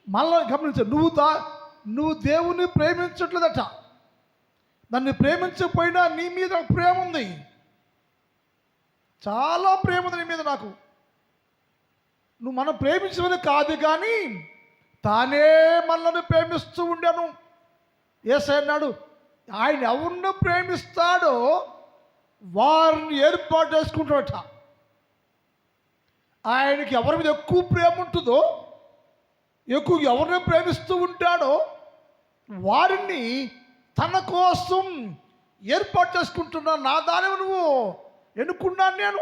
మళ్ళా గమనించ, నువ్వు దేవుని ప్రేమించట్లేదట. నన్ను ప్రేమించకపోయినా నీ మీద ప్రేమ ఉంది, చాలా ప్రేమ ఉంది నీ మీద నాకు. నువ్వు మనం ప్రేమించమని కాదు, కానీ తానే మనల్ని ప్రేమిస్తూ ఉండాను. యేసయ్య అన్నాడు, ఆయన ఎవరిని ప్రేమిస్తాడో వారిని ఏర్పాటు చేసుకుంటాడట. ఆయనకి ఎవరి మీద ఎక్కువ ప్రేమ ఉంటుందో, ఎక్కువ ఎవరిని ప్రేమిస్తూ ఉంటాడో వారిని తన కోసం ఏర్పాటు చేసుకుంటున్నాను. నా దాని నువ్వు ఎన్నుకున్నాను, నేను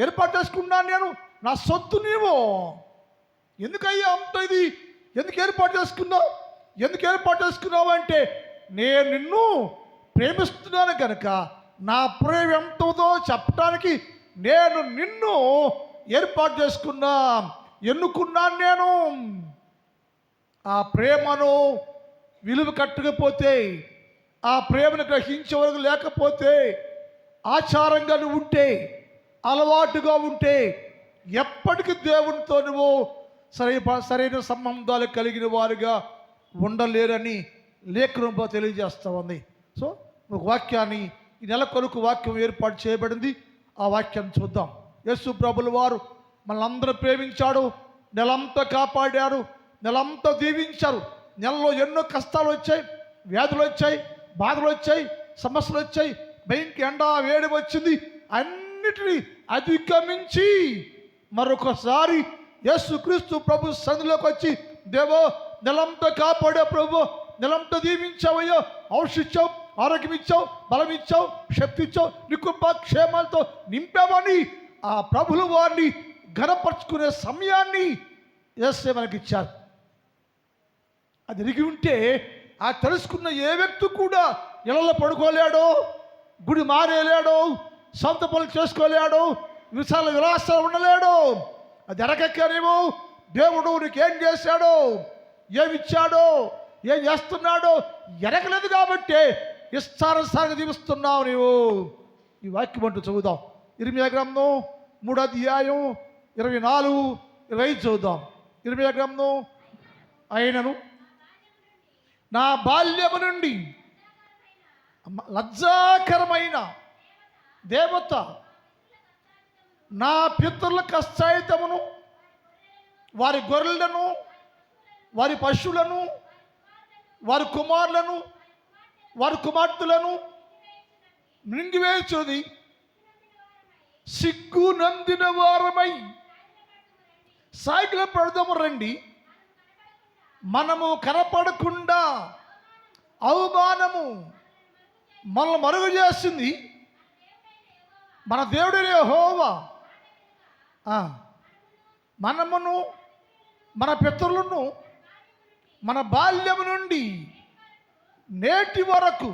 ఏర్పాటు చేసుకున్నాను, నేను నా సొత్తు నీవు. ఎందుకయ్యా అంత ఇది, ఎందుకు ఏర్పాటు చేసుకున్నావు అంటే, నేను నిన్ను ప్రేమిస్తున్నాను కనుక నా ప్రేమ ఎంతదో చెప్పడానికి నేను నిన్ను ఏర్పాటు చేసుకున్నా, ఎన్నుకున్నాను నేను. ఆ ప్రేమను విలువ కట్టకపోతే, ఆ ప్రేమను గ్రహించే వరకు లేకపోతే, ఆచారంగా నువ్వు ఉంటే, అలవాటుగా ఉంటే ఎప్పటికీ దేవునితో నువ్వు సరైన సంబంధాలు కలిగిన వారుగా ఉండలేరని లేఖనంలో తెలియజేస్తూ ఉంది. సో ఒక వాక్యాన్ని, ఈ నెల కొరకు వాక్యం ఏర్పాటు చేయబడింది. ఆ వాక్యాన్ని చూద్దాం. యేసు ప్రభుల వారు మనల్ని ప్రేమించాడు, నెలంతా కాపాడారు, నెలంతా దీవించారు. నెలలో ఎన్నో కష్టాలు వచ్చాయి, వ్యాధులు వచ్చాయి, బాధలు వచ్చాయి, సమస్యలు వచ్చాయి, భయంకర ఎండ వేడి వచ్చింది. అన్నిటినీ అధిగమించి మరొకసారి యేసుక్రీస్తు ప్రభు సన్నిధిలోకి వచ్చి, దేవో నెలంతా కాపాడే ప్రభు, నెలంతా దీవించావయ్యో, ఔషించావు, ఆరోగ్యం ఇచ్చావు, బలం ఇచ్చావు, శక్తి ఇచ్చావు, నీ కృప క్షేమాలతో నింపామని ఆ ప్రభులు వారిని ఘనపరుచుకునే సమయాన్ని యేసే మనకిచ్చారు. అది ఎరిగి ఉంటే ఆ తెలుసుకున్న ఏ వ్యక్తి కూడా ఇళ్ళలో పడుకోలేడో, గుడి మారేలేడో, సొంత పనులు చేసుకోలేడు, విలాసాలు ఉండలేడు. అది ఎరగక్కనేమో దేవుడు నీకేం చేశాడో, ఏమిచ్చాడో, ఏం చేస్తున్నాడో ఎరగలేదు కాబట్టి ఇష్టానుసారంగా జీవిస్తున్నావు నీవు. ఈ వాక్యం అంటూ చదువుదాం. ఇర్మియా గ్రంథం 3వ అధ్యాయం 24-25 చదువుదాం. ఇర్మియా గ్రంథం, అయినను నా బాల్యము నుండి లజ్జాకరమైన దేవత నా పితరుల కష్టాయితమును, వారి గొర్రెలను, వారి పశువులను, వారి కుమారులను, వారి కుమార్తెలను మింగివేచుది. సిగ్గు నందిన వారమై సాగిల పడదము రండి. మనము కనపడకుండా అవమానము మనల్ని మరుగు చేసింది మన దేవుడే యెహోవా. మనమును, మన పితరులను మన బాల్యము నుండి నేటి వరకు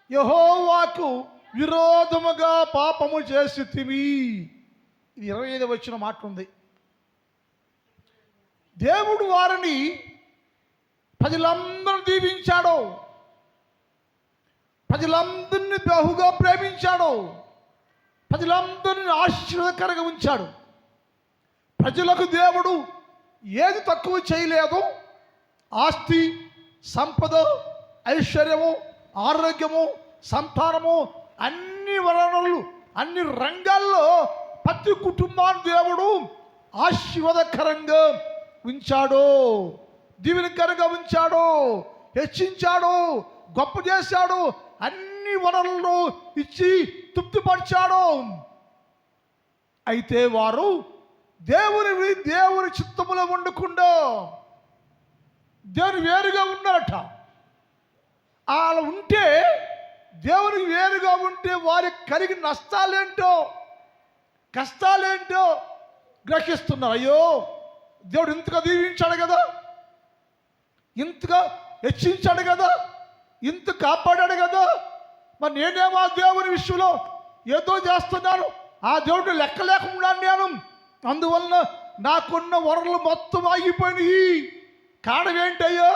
యెహోవాకు విరోధముగా పాపము చేసితిమి. ఇది 25వ వచనం మాట ఉంది. దేవుడు వారిని ప్రజలందరూ దీవించాడు, ప్రజలందరినీ బహుగా ప్రేమించాడు, ప్రజలందరినీ ఆశీర్వాదకరంగా ఉంచాడు. ప్రజలకు దేవుడు ఏది తక్కువ చేయలేదు. ఆస్తి, సంపద, ఐశ్వర్యము, ఆరోగ్యము, సంతానము, అన్ని వనరులు, అన్ని రంగాల్లో ప్రతి కుటుంబాన్ని దేవుడు ఆశీర్వాదకరంగా ఉంచాడు, దీవెనకరంగా ఉంచాడు, హెచ్చించాడు, గొప్ప చేశాడు, అన్ని వనరులను ఇచ్చి తృప్తిపరిచాడు. అయితే వారు దేవుని చిత్తములో ఉండకుండా దేవుని వేరుగా ఉన్నారట. అలా ఉంటే, దేవునికి వేరుగా ఉంటే వారికి కలిగిన నష్టాలేంటో, కష్టాలేంటో గ్రహిస్తున్నారు. అయ్యో, దేవుడు ఇంతగా దీవించాడు కదా, ఇంతగా హెచ్చించాడు కదా, ఇంత కాపాడాడు కదా, మరి నేనేమో ఆ దేవుని విషయంలో ఏదో చేస్తున్నాను, ఆ దేవుడు లెక్క లేకుండా నేను, అందువలన నాకున్న వరలు మొత్తం ఆగిపోయినాయి. కారణం ఏంటయ్యో?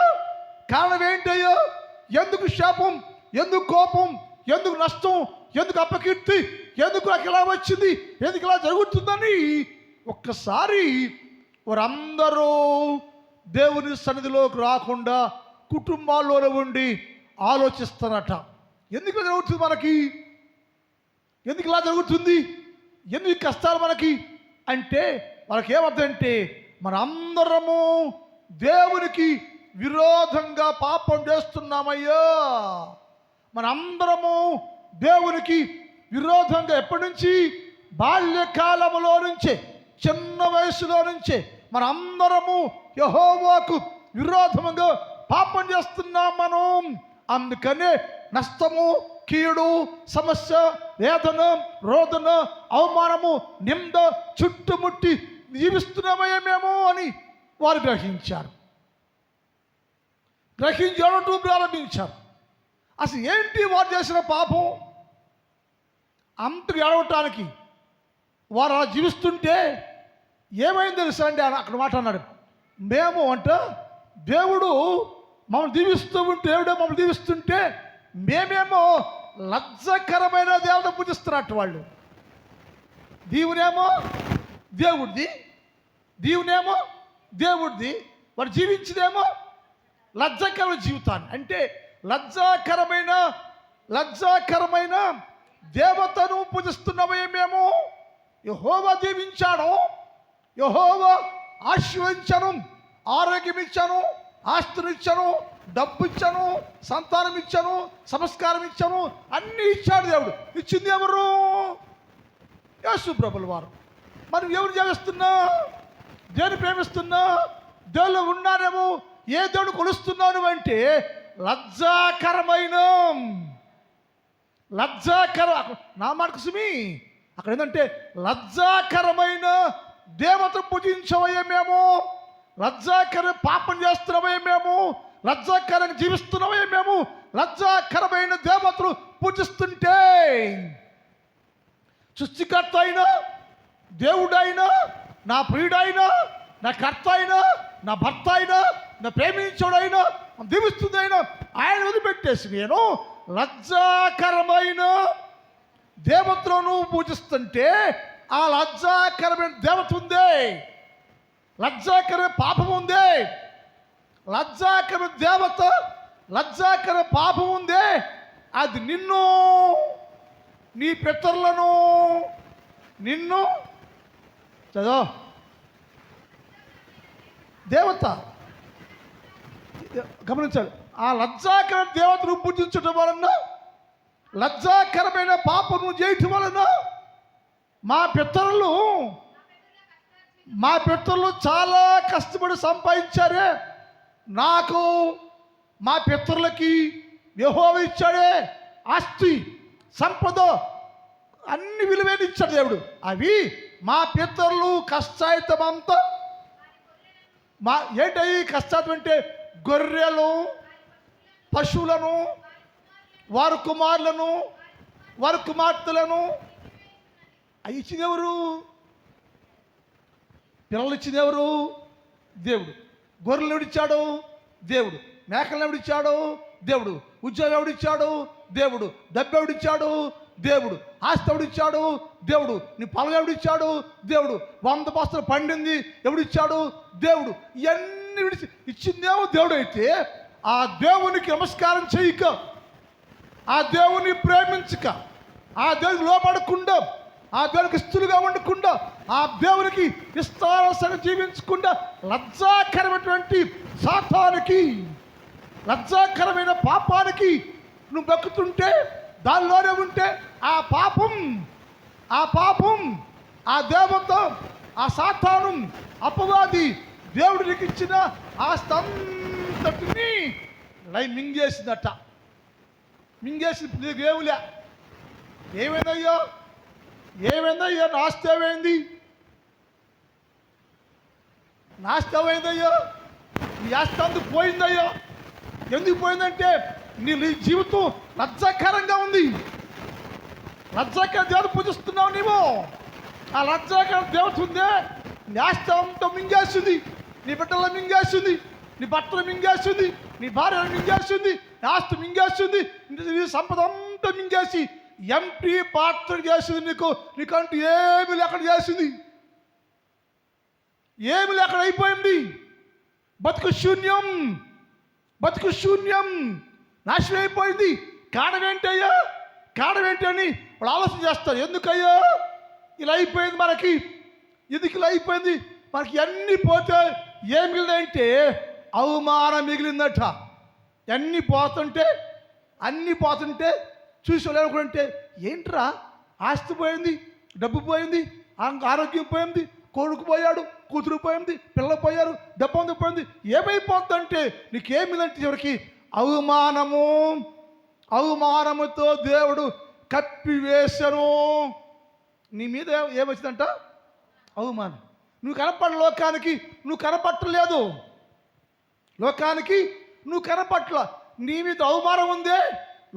ఎందుకు శాపం, ఎందుకు కోపం, ఎందుకు నష్టం, ఎందుకు అపకీర్తి, ఎందుకు నాకు ఇలా వచ్చింది, ఎందుకు ఇలా జరుగుతుందని ఒక్కసారి వారందరూ దేవుని సన్నిధిలోకి రాకుండా కుటుంబాల్లోనే ఉండి ఆలోచిస్తారట. ఎందుకు ఇలా జరుగుతుంది మనకి? ఎందుకు ఇలా జరుగుతుంది? ఎందుకు కష్టాలు మనకి అంటే మనకేమర్థంటే మన అందరము దేవునికి విరోధంగా పాపం చేస్తున్నామయ్యా. మన అందరము దేవునికి విరోధంగా ఎప్పటి నుంచి? బాల్యకాలములో నుంచే, చిన్న వయసులో నుంచే మన అందరము యెహోవాకు విరోధంగా పాపం చేస్తున్నాం మనం. అందుకనే నష్టము, కీడు, సమస్య, వేదన, రోదన, అవమానము, నింద చుట్టుముట్టి జీవిస్తున్నామేమో అని వారు గ్రహించారు. గ్రహించడం ప్రారంభించారు. అసలు ఏంటి వారు చేసిన పాపం? అంతకు ఏడవటానికి వారు అలా జీవిస్తుంటే ఏమైంది తెలుసా అండి? అక్కడ మాట అన్నాడు, మేము అంట దేవుడు మమ్మల్ని దీవిస్తూ ఉంటే, దేవుడే మమ్మల్ని దీవిస్తుంటే మేమేమో లజ్జకరమైన దేవత పూజిస్తున్నట్టు. వాళ్ళు దీవునేమో దేవుడిది, దీవునేమో దేవుడిది, వాడు జీవించిందేమో లజ్జకరమైన జీవితాన్ని. అంటే లజ్జాకరమైన దేవతను పూజిస్తున్నవేమేమో. యెహోవా దీవించాను, యెహోవా ఆశీర్వదించాను, ఆరోగ్యం ఇచ్చాను, ఆస్తునిచ్చాను, డబ్బు ఇచ్చాను, సంతానం ఇచ్చాను, సంస్కారం ఇచ్చాను, అన్నీ ఇచ్చాడు దేవుడు. ఇచ్చింది ఎవరు? యేసు ప్రభుల వారు. మనం ఎవరు జీవిస్తున్నా? దేని ప్రేమిస్తున్నా? దేవుళ్ళు ఉన్నానేమో. ఏ దేవుడు కొలుస్తున్నాను అంటే లజ్జాకరమైన నా మాటకు సుమి అక్కడ ఏంటంటే లజ్జాకరమైన దేవత పూజించవయేమేమో, లజ్జాకర పాపం చేస్తున్నవయేమేమో, లజ్జాకరంగా జీవిస్తున్నవయేమేమో. లజ్జాకరమైన దేవతలు పూజిస్తుంటే సృష్టికర్త అయినా, దేవుడైనా, నా ప్రియుడైనా, నా కర్త అయినా, నా భర్త అయినా, నా ప్రేమించుడైనా, దీవిస్తుందైనా ఆయన వదిలిపెట్టేసి నేను లజ్జాకరమైన దేవతలను పూజిస్తుంటే ఆ లజ్జాకరమైన దేవత ఉందే, లజ్జాకరమైన పాపం ఉందే, లజ్జాకరమైన దేవత, లజ్జాకరమైన పాపం ఉందే. అది నిన్ను, నీ పితరులను, నిన్ను చదో దేవత గమనించాలి. ఆ లజ్జాకరమైన దేవతను పూజించడం వలన, లజ్జాకరమైన పాపను చేయటం వలన మా పితరులు చాలా కష్టపడి సంపాదించారే. నాకు మా పితరులకి యెహోవా ఇచ్చాడే ఆస్తి, సంపద, అన్ని విలువైన ఇచ్చాడు దేవుడు. అవి మా పితరులు కష్టాయితమంతా ఏంటవి కష్టాయితం అంటే గొర్రెలు, పశువులను, వారి కుమారులను, వారి కుమార్తెలను అవి ఇచ్చింది ఎవరు? పిల్లలు ఇచ్చింది ఎవరు? దేవుడు. గొర్రెలు ఎవడిచ్చాడు? దేవుడు. మేకలను ఎవడిచ్చాడు? దేవుడు. ఉద్యోగం ఎవడిచ్చాడు? దేవుడు. డబ్బు ఎవడిచ్చాడు? దేవుడు. ఆస్తి ఎవడిచ్చాడు? దేవుడు. నీ పొలం ఎవడిచ్చాడు? దేవుడు. 100 బస్తాలు పండింది ఎవడిచ్చాడు? దేవుడు. ఇవన్నీ ఇచ్చిందేమో దేవుడు. అయితే ఆ దేవునికి నమస్కారం చేయక, ఆ దేవుని ప్రేమించక, ఆ దేవునికి లోపడకుండా, ఆ దేవునికి ఇష్టలుగా ఉండకుండా, ఆ దేవునికి ఇష్టానుసారంగా జీవించకుండా లజ్జాకరమైనటువంటి సాతానికి, లజ్జాకరమైన పాపానికి నువ్వు బతుకుతుంటే, దానిలోనే ఉంటే ఆ పాపం ఆ దేవత, ఆ సాతాను, అపవాది దేవుడు నీకు ఇచ్చిన ఆస్తంతటిని మింగేసిందట. మింగేసి నీకు ఏమిలే. ఏమైందయ్యో నా ఆస్తి ఏమైంది? నా ఆస్తి ఏమైందయ్యో? నీ ఆస్తి అందుకు పోయిందయ్యో. ఎందుకు పోయిందంటే నీ జీవితం లజ్జాకరంగా ఉంది. లజ్జాకర దేవత పూజిస్తున్నావు నీవు. ఆ లజ్జాకర దేవత ఉందే నీ ఆస్తి అంతా మింగేస్తుంది, నీ బిడ్డలు మింగేస్తుంది, నీ భర్తలు మింగేస్తుంది, నీ భార్యను మింగేస్తుంది, నీ ఆస్తి మింగేస్తుంది, నీ సంపద అంతా మింగేసి ఎంపీ పాత్ర చేసింది. నీకంటూ ఏమి లేకుండా చేసింది, ఏమి లేకుండా అయిపోయింది. బతుకు శూన్యం, బతుకు శూన్యం, నాశనం అయిపోయింది. కారణం ఏంటయ్యా? కారణం ఏంటి అని వాళ్ళు ఆలోచన చేస్తారు. ఎందుకయ్యా ఇలా అయిపోయింది మనకి? ఎందుకు ఇలా అయిపోయింది మనకి? అన్నీ పోతే ఏం మిగిలిందంటే అవమానం మిగిలిందట. అన్నీ పోతుంటే చూసి అనుకుంటే ఏంట్రా, ఆస్తి పోయింది, డబ్బు పోయింది, ఆరోగ్యం పోయింది, కొడుకు పోయాడు, కూతురు పోయింది, పిల్లలు పోయారు, డబ్బంది పోయింది, ఏమైపోతుందంటే నీకేమిదంటే చివరికి అవమానము. అవమానముతో దేవుడు కప్పివేశను. నీ మీద ఏమొచ్చిందంట? అవమానం. నువ్వు కనపడ లోకానికి, నువ్వు కనపట్టలేదు. లోకానికి నువ్వు కనపట్ల, నీ మీద అవమానం ఉందే.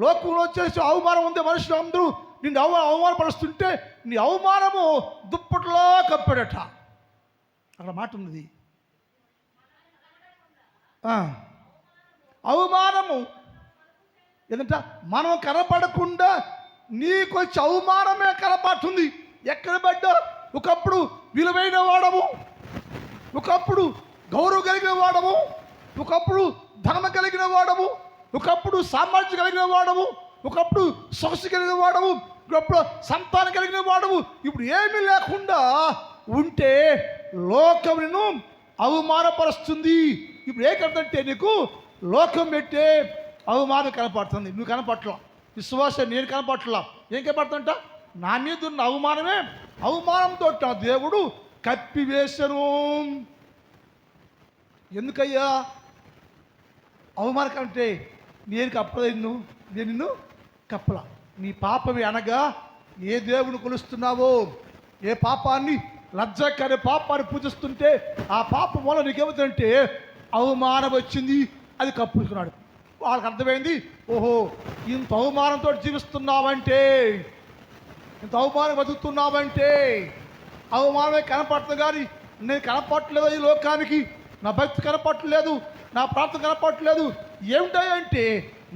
లోకంలో వచ్చేసి అవమానం ఉందే. మనుషులు అందరూ నిన్ను అవమానపరుస్తుంటే నీ అవమానము దుప్పట్లో కప్పాడట. అక్కడ మాట ఉన్నది. అవమానము ఏంటంట? మనం కనపడకుండా నీకొచ్చి అవమానమే కనపడుతుంది. ఎక్కడ పడ్డా ఒకప్పుడు విలువైన వాడము, ఒకప్పుడు గౌరవం కలిగిన వాడము, ఒకప్పుడు ధర్మ కలిగిన వాడము, ఒకప్పుడు సామర్థ్యం కలిగిన వాడము, ఒకప్పుడు సొగసు కలిగిన వాడము, ఒకప్పుడు సంతానం కలిగిన వాడము. ఇప్పుడు ఏమీ లేకుండా ఉంటే లోకం నిన్ను అవమానపరుస్తుంది. ఇప్పుడు ఏకంటే నీకు లోకం పెట్టే అవమానం కనపడుతుంది. నువ్వు కనపట్ల. విశ్వాసం నేను కనపట్ల. ఏం కనపడుతుంట? నా మీద ఉన్న అవమానమే. అవమానంతో దేవుడు కప్పివేశను. ఎందుకయ్యా అవమానం అంటే? నేను కప్పలేదు, నేను నిన్ను కప్పల. నీ పాపమే అనగా ఏ దేవుని కొలుస్తున్నావో, ఏ పాపాన్ని, లజ్జకరే పాపాన్ని పూజిస్తుంటే ఆ పాపం వల్ల నీకేమవుతుందంటే అవమానం వచ్చింది, అది కప్పుకున్నాడు. వాళ్ళకి అర్థమైంది, ఓహో ఇంత అవమానంతో జీవిస్తున్నావంటే, ఇంత అవమానం బతుకుతున్నావంటే అవమానమే కనపడుతుంది. కానీ నేను కనపడట్లేదు ఈ లోకానికి, నా భక్తి కనపడట్లేదు, నా ప్రార్థన కనపడట్లేదు. ఏమిటంటే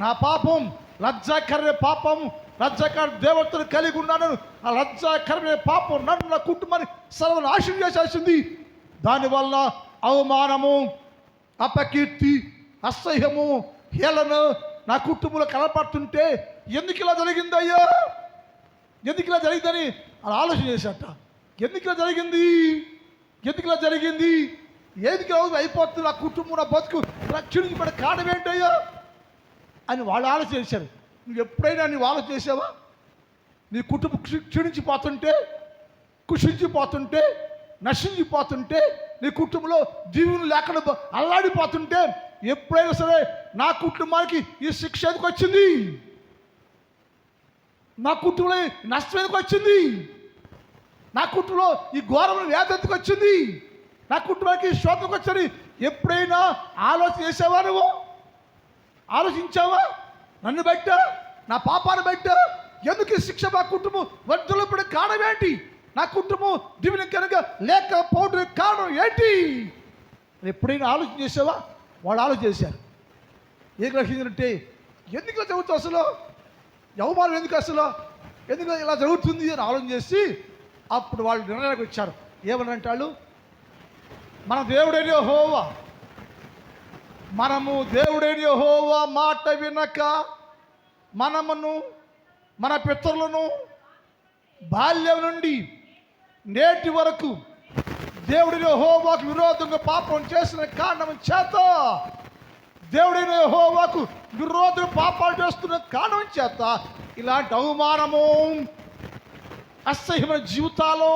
నా పాపం, లజ్జాకరమైన పాపం, లజ్జాకర దేవతను కలిగి ఉన్నాను. ఆ లజ్జాకరమైన పాపం నన్ను, నా కుటుంబాన్ని సర్వనాశనం చేసేసింది. దానివల్ల అవమానము, అపకీర్తి, అసహ్యము, హేళన నా కుటుంబంలో కనపడుతుంటే ఎందుకు ఇలా జరిగిందయ్యా, ఎందుకు ఇలా జరిగిందని అలా ఆలోచన చేశాట. ఎందుకు ఇలా జరిగింది, ఎందుకు ఇలా జరిగింది, ఏదికి అయిపోతుంది నా కుటుంబం, నా బతుకు ఇలా క్షీణించబడే కారణం ఏంటయ్యా అని వాళ్ళు ఆలోచన చేశారు. నువ్వు ఎప్పుడైనా నువ్వు ఆలోచన చేసావా? నీ కుటుంబం క్షీణించిపోతుంటే, కుషించిపోతుంటే, నశించిపోతుంటే, నీ కుటుంబంలో జీవులు లేకుండా అల్లాడిపోతుంటే ఎప్పుడైనా సరే నా కుటుంబానికి ఈ శిక్ష ఎందుకు వచ్చింది, నా కుటుంబంలో నష్టం ఎందుకు వచ్చింది, నా కుటుంబంలో ఈ ఘోరమైన వ్యాధి ఎందుకు వచ్చింది, నా కుటుంబానికి శోధనకు వచ్చని ఎప్పుడైనా ఆలోచన చేసావా? నువ్వు ఆలోచించావా? నన్ను బట్ట, నా పాపాన్ని బట్ట ఎందుకు ఈ శిక్ష మా కుటుంబం వర్ధలో పడే కారణం ఏంటి, నా కుటుంబం దీవెన కనుక లేకపోవడం కారణం ఏంటి ఎప్పుడైనా ఆలోచన చేసావా? వాళ్ళు ఆలోచన చేశారు. ఏ గ్రహించారంటే ఎందుకు ఇలా జరుగుతుంది, అసలు అవమానం ఎందుకు, అసలు ఎందుకు ఇలా జరుగుతుంది అని ఆలోచన చేసి అప్పుడు వాళ్ళు నిర్ణయానికి వచ్చారు. ఏమనంటే వాళ్ళు, మన దేవుడైన యెహోవా, మనము దేవుడైన యెహోవా మాట వినక మనమును మన పితరులను బాల్యం నుండి నేటి వరకు దేవుడైన యెహోవాకు విరోధంగా పాపం చేసిన కారణం చేత, దేవుడైన యెహోవాకు విరోధం పాపాలు చేస్తున్న కారణం చేత ఇలాంటి అవమానము, అసహ్యమైన జీవితాలు,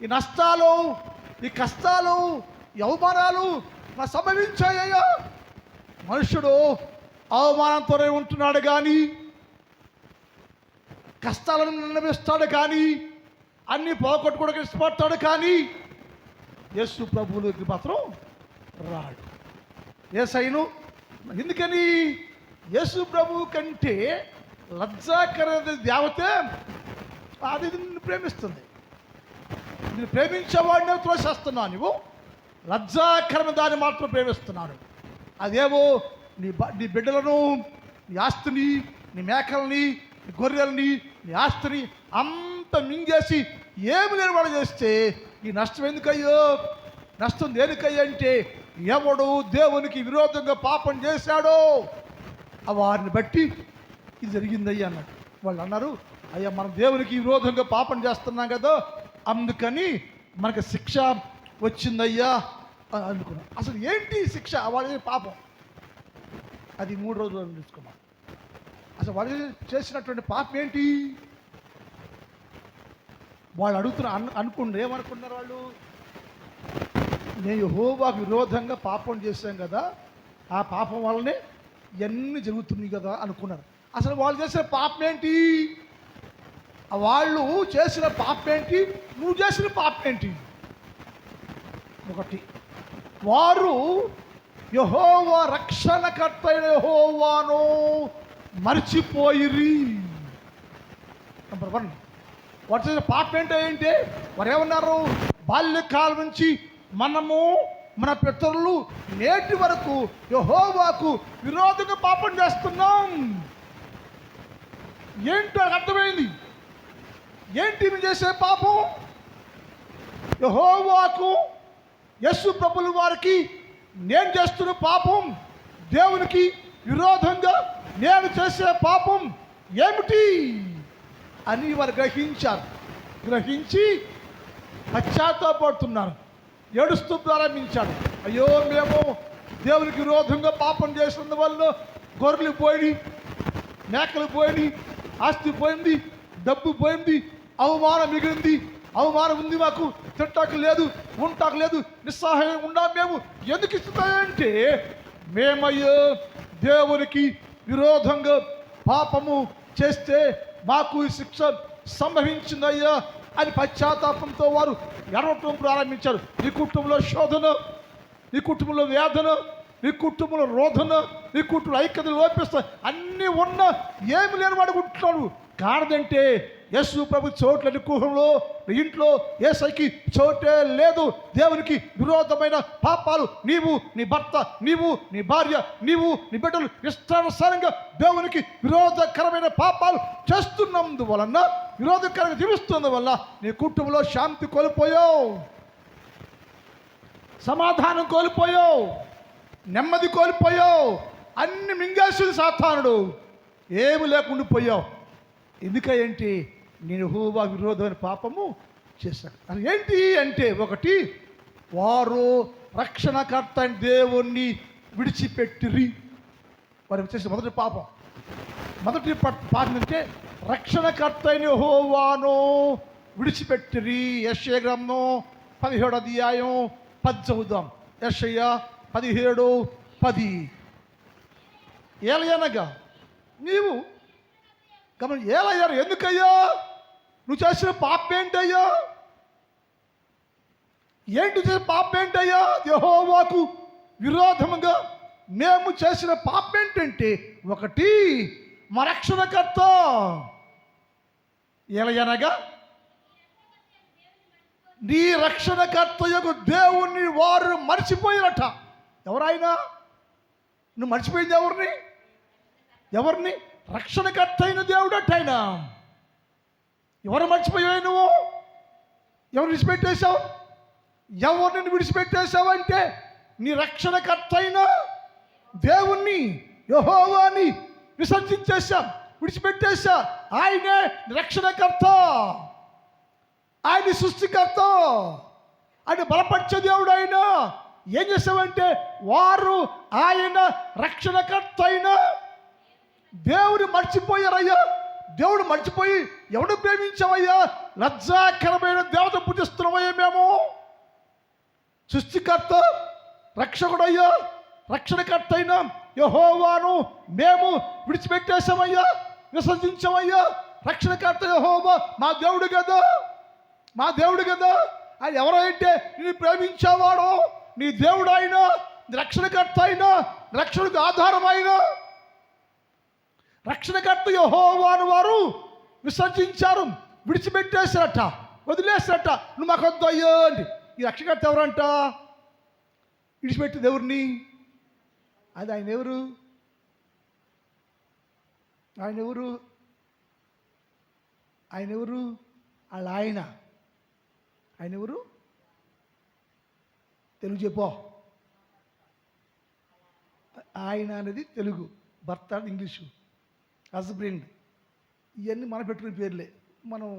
ఈ నష్టాలు, ఈ కష్టాలు, ఈ అవమానాలు నా సంభవించాయ్యా. మనుషుడు అవమానంతోనే ఉంటున్నాడు కానీ, కష్టాలను అనుభవిస్తాడు కానీ, అన్ని పోగొట్టుకోవడానికి ఇష్టపడతాడు కానీ యేసు ప్రభువులోకి మాత్రం రాడు. యేసయ్యను ఎందుకని? యేసు ప్రభువు కంటే లజ్జాకర దేవతే అది నిన్ను ప్రేమిస్తుంది. నేను ప్రేమించేవాడిని త్రోసేస్తున్నావు, నువ్వు లజ్జాకరమైన దాన్ని మాత్రం ప్రేమిస్తున్నాను. అదేమో నీ బిడ్డలను, నీ ఆస్తిని, నీ మేకల్ని, నీ గొర్రెల్ని, నీ ఆస్తిని అంత మింగేసి ఏమి లేని వాడు చేస్తే ఈ నష్టం ఎందుకయ్యో, నష్టం దేనికయ్యా అంటే ఎవడు దేవునికి విరోధంగా పాపం చేశాడో వారిని బట్టి ఇది జరిగిందయ్యా అన్నాడు. వాళ్ళు అన్నారు, అయ్యా మనం దేవునికి విరోధంగా పాపం చేస్తున్నాం కదా, అందుకని మనకు శిక్ష వచ్చిందయ్యా అని అనుకున్నాం. అసలు ఏంటి శిక్ష? వాళ్ళ పాపం అది 3 రోజులు తీసుకున్నాం. అసలు వాళ్ళు చేసినటువంటి పాపం ఏంటి? వాళ్ళు అనుకున్నారు, ఏమనుకున్నారు వాళ్ళు? నేను యెహోవాకు విరోధంగా పాపం చేశాం కదా, ఆ పాపం వల్లనే ఇవన్నీ జరుగుతున్నాయి కదా అనుకున్నారు. అసలు వాళ్ళు చేసిన పాపం ఏంటి? వాళ్ళు చేసిన పాపం ఏంటి? నువ్వు చేసిన పాపం ఏంటి? ఒకటి, వారు యెహోవా రక్షణకర్త అయిన యెహోవాను మర్చిపోయిరి. నెంబర్ 1, వారు చేసిన పాపం ఏంటి? వారు ఏమన్నారు? బాల్యకాలం నుంచి మనము మన పితరులు నేటి వరకు యెహోవాకు విరోధంగా పాపం చేస్తున్నాం. ఏంటో అర్థమైంది. ఏంటి మేము చేసే పాపం? యెహోవాకు, యేసు ప్రభుల వారికి నేను చేస్తున్న పాపం, దేవునికి విరోధంగా నేను చేసే పాపం ఏమిటి అని వారు గ్రహించి పశ్చాత్తాపడుతున్నారు. ఏడుస్తూ ప్రారంభించాడు. అయ్యో, మేము దేవునికి విరోధంగా పాపం చేసినందువల్ల గొర్రెలు పోయి, మేకలు పోయి, ఆస్తి పోయింది, డబ్బు పోయింది, అవమానం మిగిలింది, అవమానం ఉంది, మాకు తిట్టాకు లేదు, ఉంటాకు లేదు, నిస్సహాయం ఉన్నా మేము ఎందుకు ఇస్తున్నాయంటే మేమయ్యో దేవునికి విరోధంగా పాపము చేస్తే మాకు శిక్ష సంభవించిందయ్యా అని పశ్చాత్తాపంతో వారు ఎడవటం ప్రారంభించారు. నీ కుటుంబంలో శోధన, నీ కుటుంబంలో వేదన, నీ కుటుంబంలో రోధన, నీ కుటుంబంలో ఐక్యత లోపిస్తాయి. అన్నీ ఉన్నా ఏమి లేని వాడు ఉంటున్నాడు. కారణంటే యేసు ప్రభు చోట్లని కుహంలో, ఇంట్లో యేసయ్యకి చోటే లేదు. దేవునికి విరోధమైన పాపాలు నీవు, నీ భర్త, నీవు, నీ భార్య, నీవు, నీ బిడ్డలు ఇష్టానుసారంగా దేవునికి విరోధకరమైన పాపాలు చేస్తున్నందువలన, విరోధకరంగా జీవిస్తున్నందువల్ల నీ కుటుంబంలో శాంతి కోల్పోయావు, సమాధానం కోల్పోయావు, నెమ్మది కోల్పోయావు, అన్ని మింగేసింది సాతానుడు, ఏమి లేకుండా పోయావు. ఎందుకంటే నేను యెహోవా విరోధమైన పాపము చేశాను. అది ఏంటి అంటే, ఒకటి, వారు రక్షణకర్త అయిన దేవుణ్ణి విడిచిపెట్టిరి. వారు చేసిన మొదటి పాపం అంటే రక్షణకర్త అయిన యెహోవాను విడిచిపెట్టిరి. యెషయా గ్రంథం 17వ అధ్యాయం 10 చదువుదాం. యెషయా 17:10. ఏలయనగా నీవు ఏలయ్యారు, ఎందుకయ్యా? నువ్వు చేసిన పాపం ఏంటయ్యా? చేసిన పాపం ఏంటయ్యా? యెహోవాకు విరోధముగా మేము చేసిన పాపం ఏంటంటే, ఒకటి, మా రక్షణకర్త ఏలయనగా నీ రక్షణకర్త యొక్క దేవుణ్ణి వారు మర్చిపోయినట. ఎవరైనా నువ్వు మర్చిపోయింది ఎవరిని? రక్షణకర్త అయిన దేవుడట్టయినా. ఎవరు మర్చిపోయావు నువ్వు? ఎవరు విడిచిపెట్టేశావు? ఎవరిని విడిచిపెట్టేశావంటే నీ రక్షణకర్త అయిన దేవుణ్ణి, యెహోవాని విసర్జించేశాం, విడిచిపెట్టేశా. ఆయనే రక్షణకర్త, ఆయన సృష్టికర్త, ఆయన బలపరిచే దేవుడు. ఆయన ఏం చేసావంటే, వారు ఆయన రక్షణకర్త అయిన దేవుడు మర్చిపోయారయ్యా. దేవుడు మర్చిపోయి ఎవడు ప్రేమించావయ్యా? లజ్జాకరమైన దేవత పుట్టిస్తున్నామయ్యా మేము. సృష్టికర్త, రక్షకుడయ్యా, రక్షణకర్త అయిన యెహోవాను మేము విడిచిపెట్టేశామయ్యా, విసర్జించామయ్యా. రక్షణకర్త యెహోవా మా దేవుడు కదా. ఆయన ఎవరైతే నిన్ను ప్రేమించేవాడో నీ దేవుడు ఆయన, రక్షణకర్త అయినా, రక్షణకు ఆధారం అయినా, రక్షణకర్త యెహోవాను వారు విసర్జించారు, విడిచిపెట్టేశారట, వదిలేశారట. నువ్వు మాకు వద్దు అయ్యో అండి. ఈ రక్షణకర్త ఎవరంట? విడిచిపెట్టేది ఎవరిని? అది ఆయన ఎవరు? వాళ్ళ ఆయన ఎవరు? తెలుగు చెప్పు. ఆయన అనేది తెలుగు, భర్త అనేది ఇంగ్లీషు, హస్బెండ్ ఇవన్నీ మనం పెట్టుకునే పేర్లే. మనం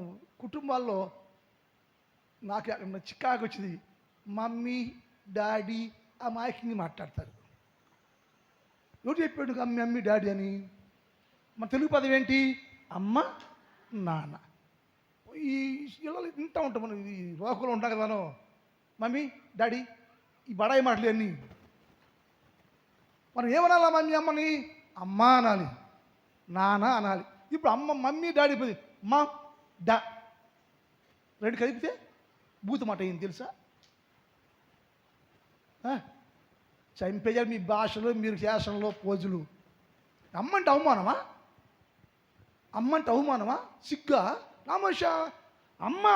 కుటుంబాల్లో నాకు చికాకు వచ్చింది, మమ్మీ డాడీ ఆ మైకింగ్ మాట్లాడతారు. ఎవరు చెప్పాడు మమ్మీ డాడీ అని? మన తెలుగు పదం ఏంటి? అమ్మ నాన్న. ఈ ఇలా వింటూ ఉంటాం మనం, ఈ రోకలు ఉంటాం కదా మనం, మమ్మీ డాడీ ఈ బడాయి మాటలు అన్నీ. మనం ఏమనాలా? మమ్మీ అమ్మని అమ్మ అనాలి, నాన్న అనాలి. ఇప్పుడు అమ్మ మమ్మీ డాడీ పది మా డా రెండు కలిపితే బూతు మాట అయింది తెలుసా? చంపేయాలి మీ భాషలో, మీరు చేసంలో పోజులు. అమ్మంటే అవమానమా? అమ్మంటే అవమానమా? సిగ్గా? నామోష అమ్మ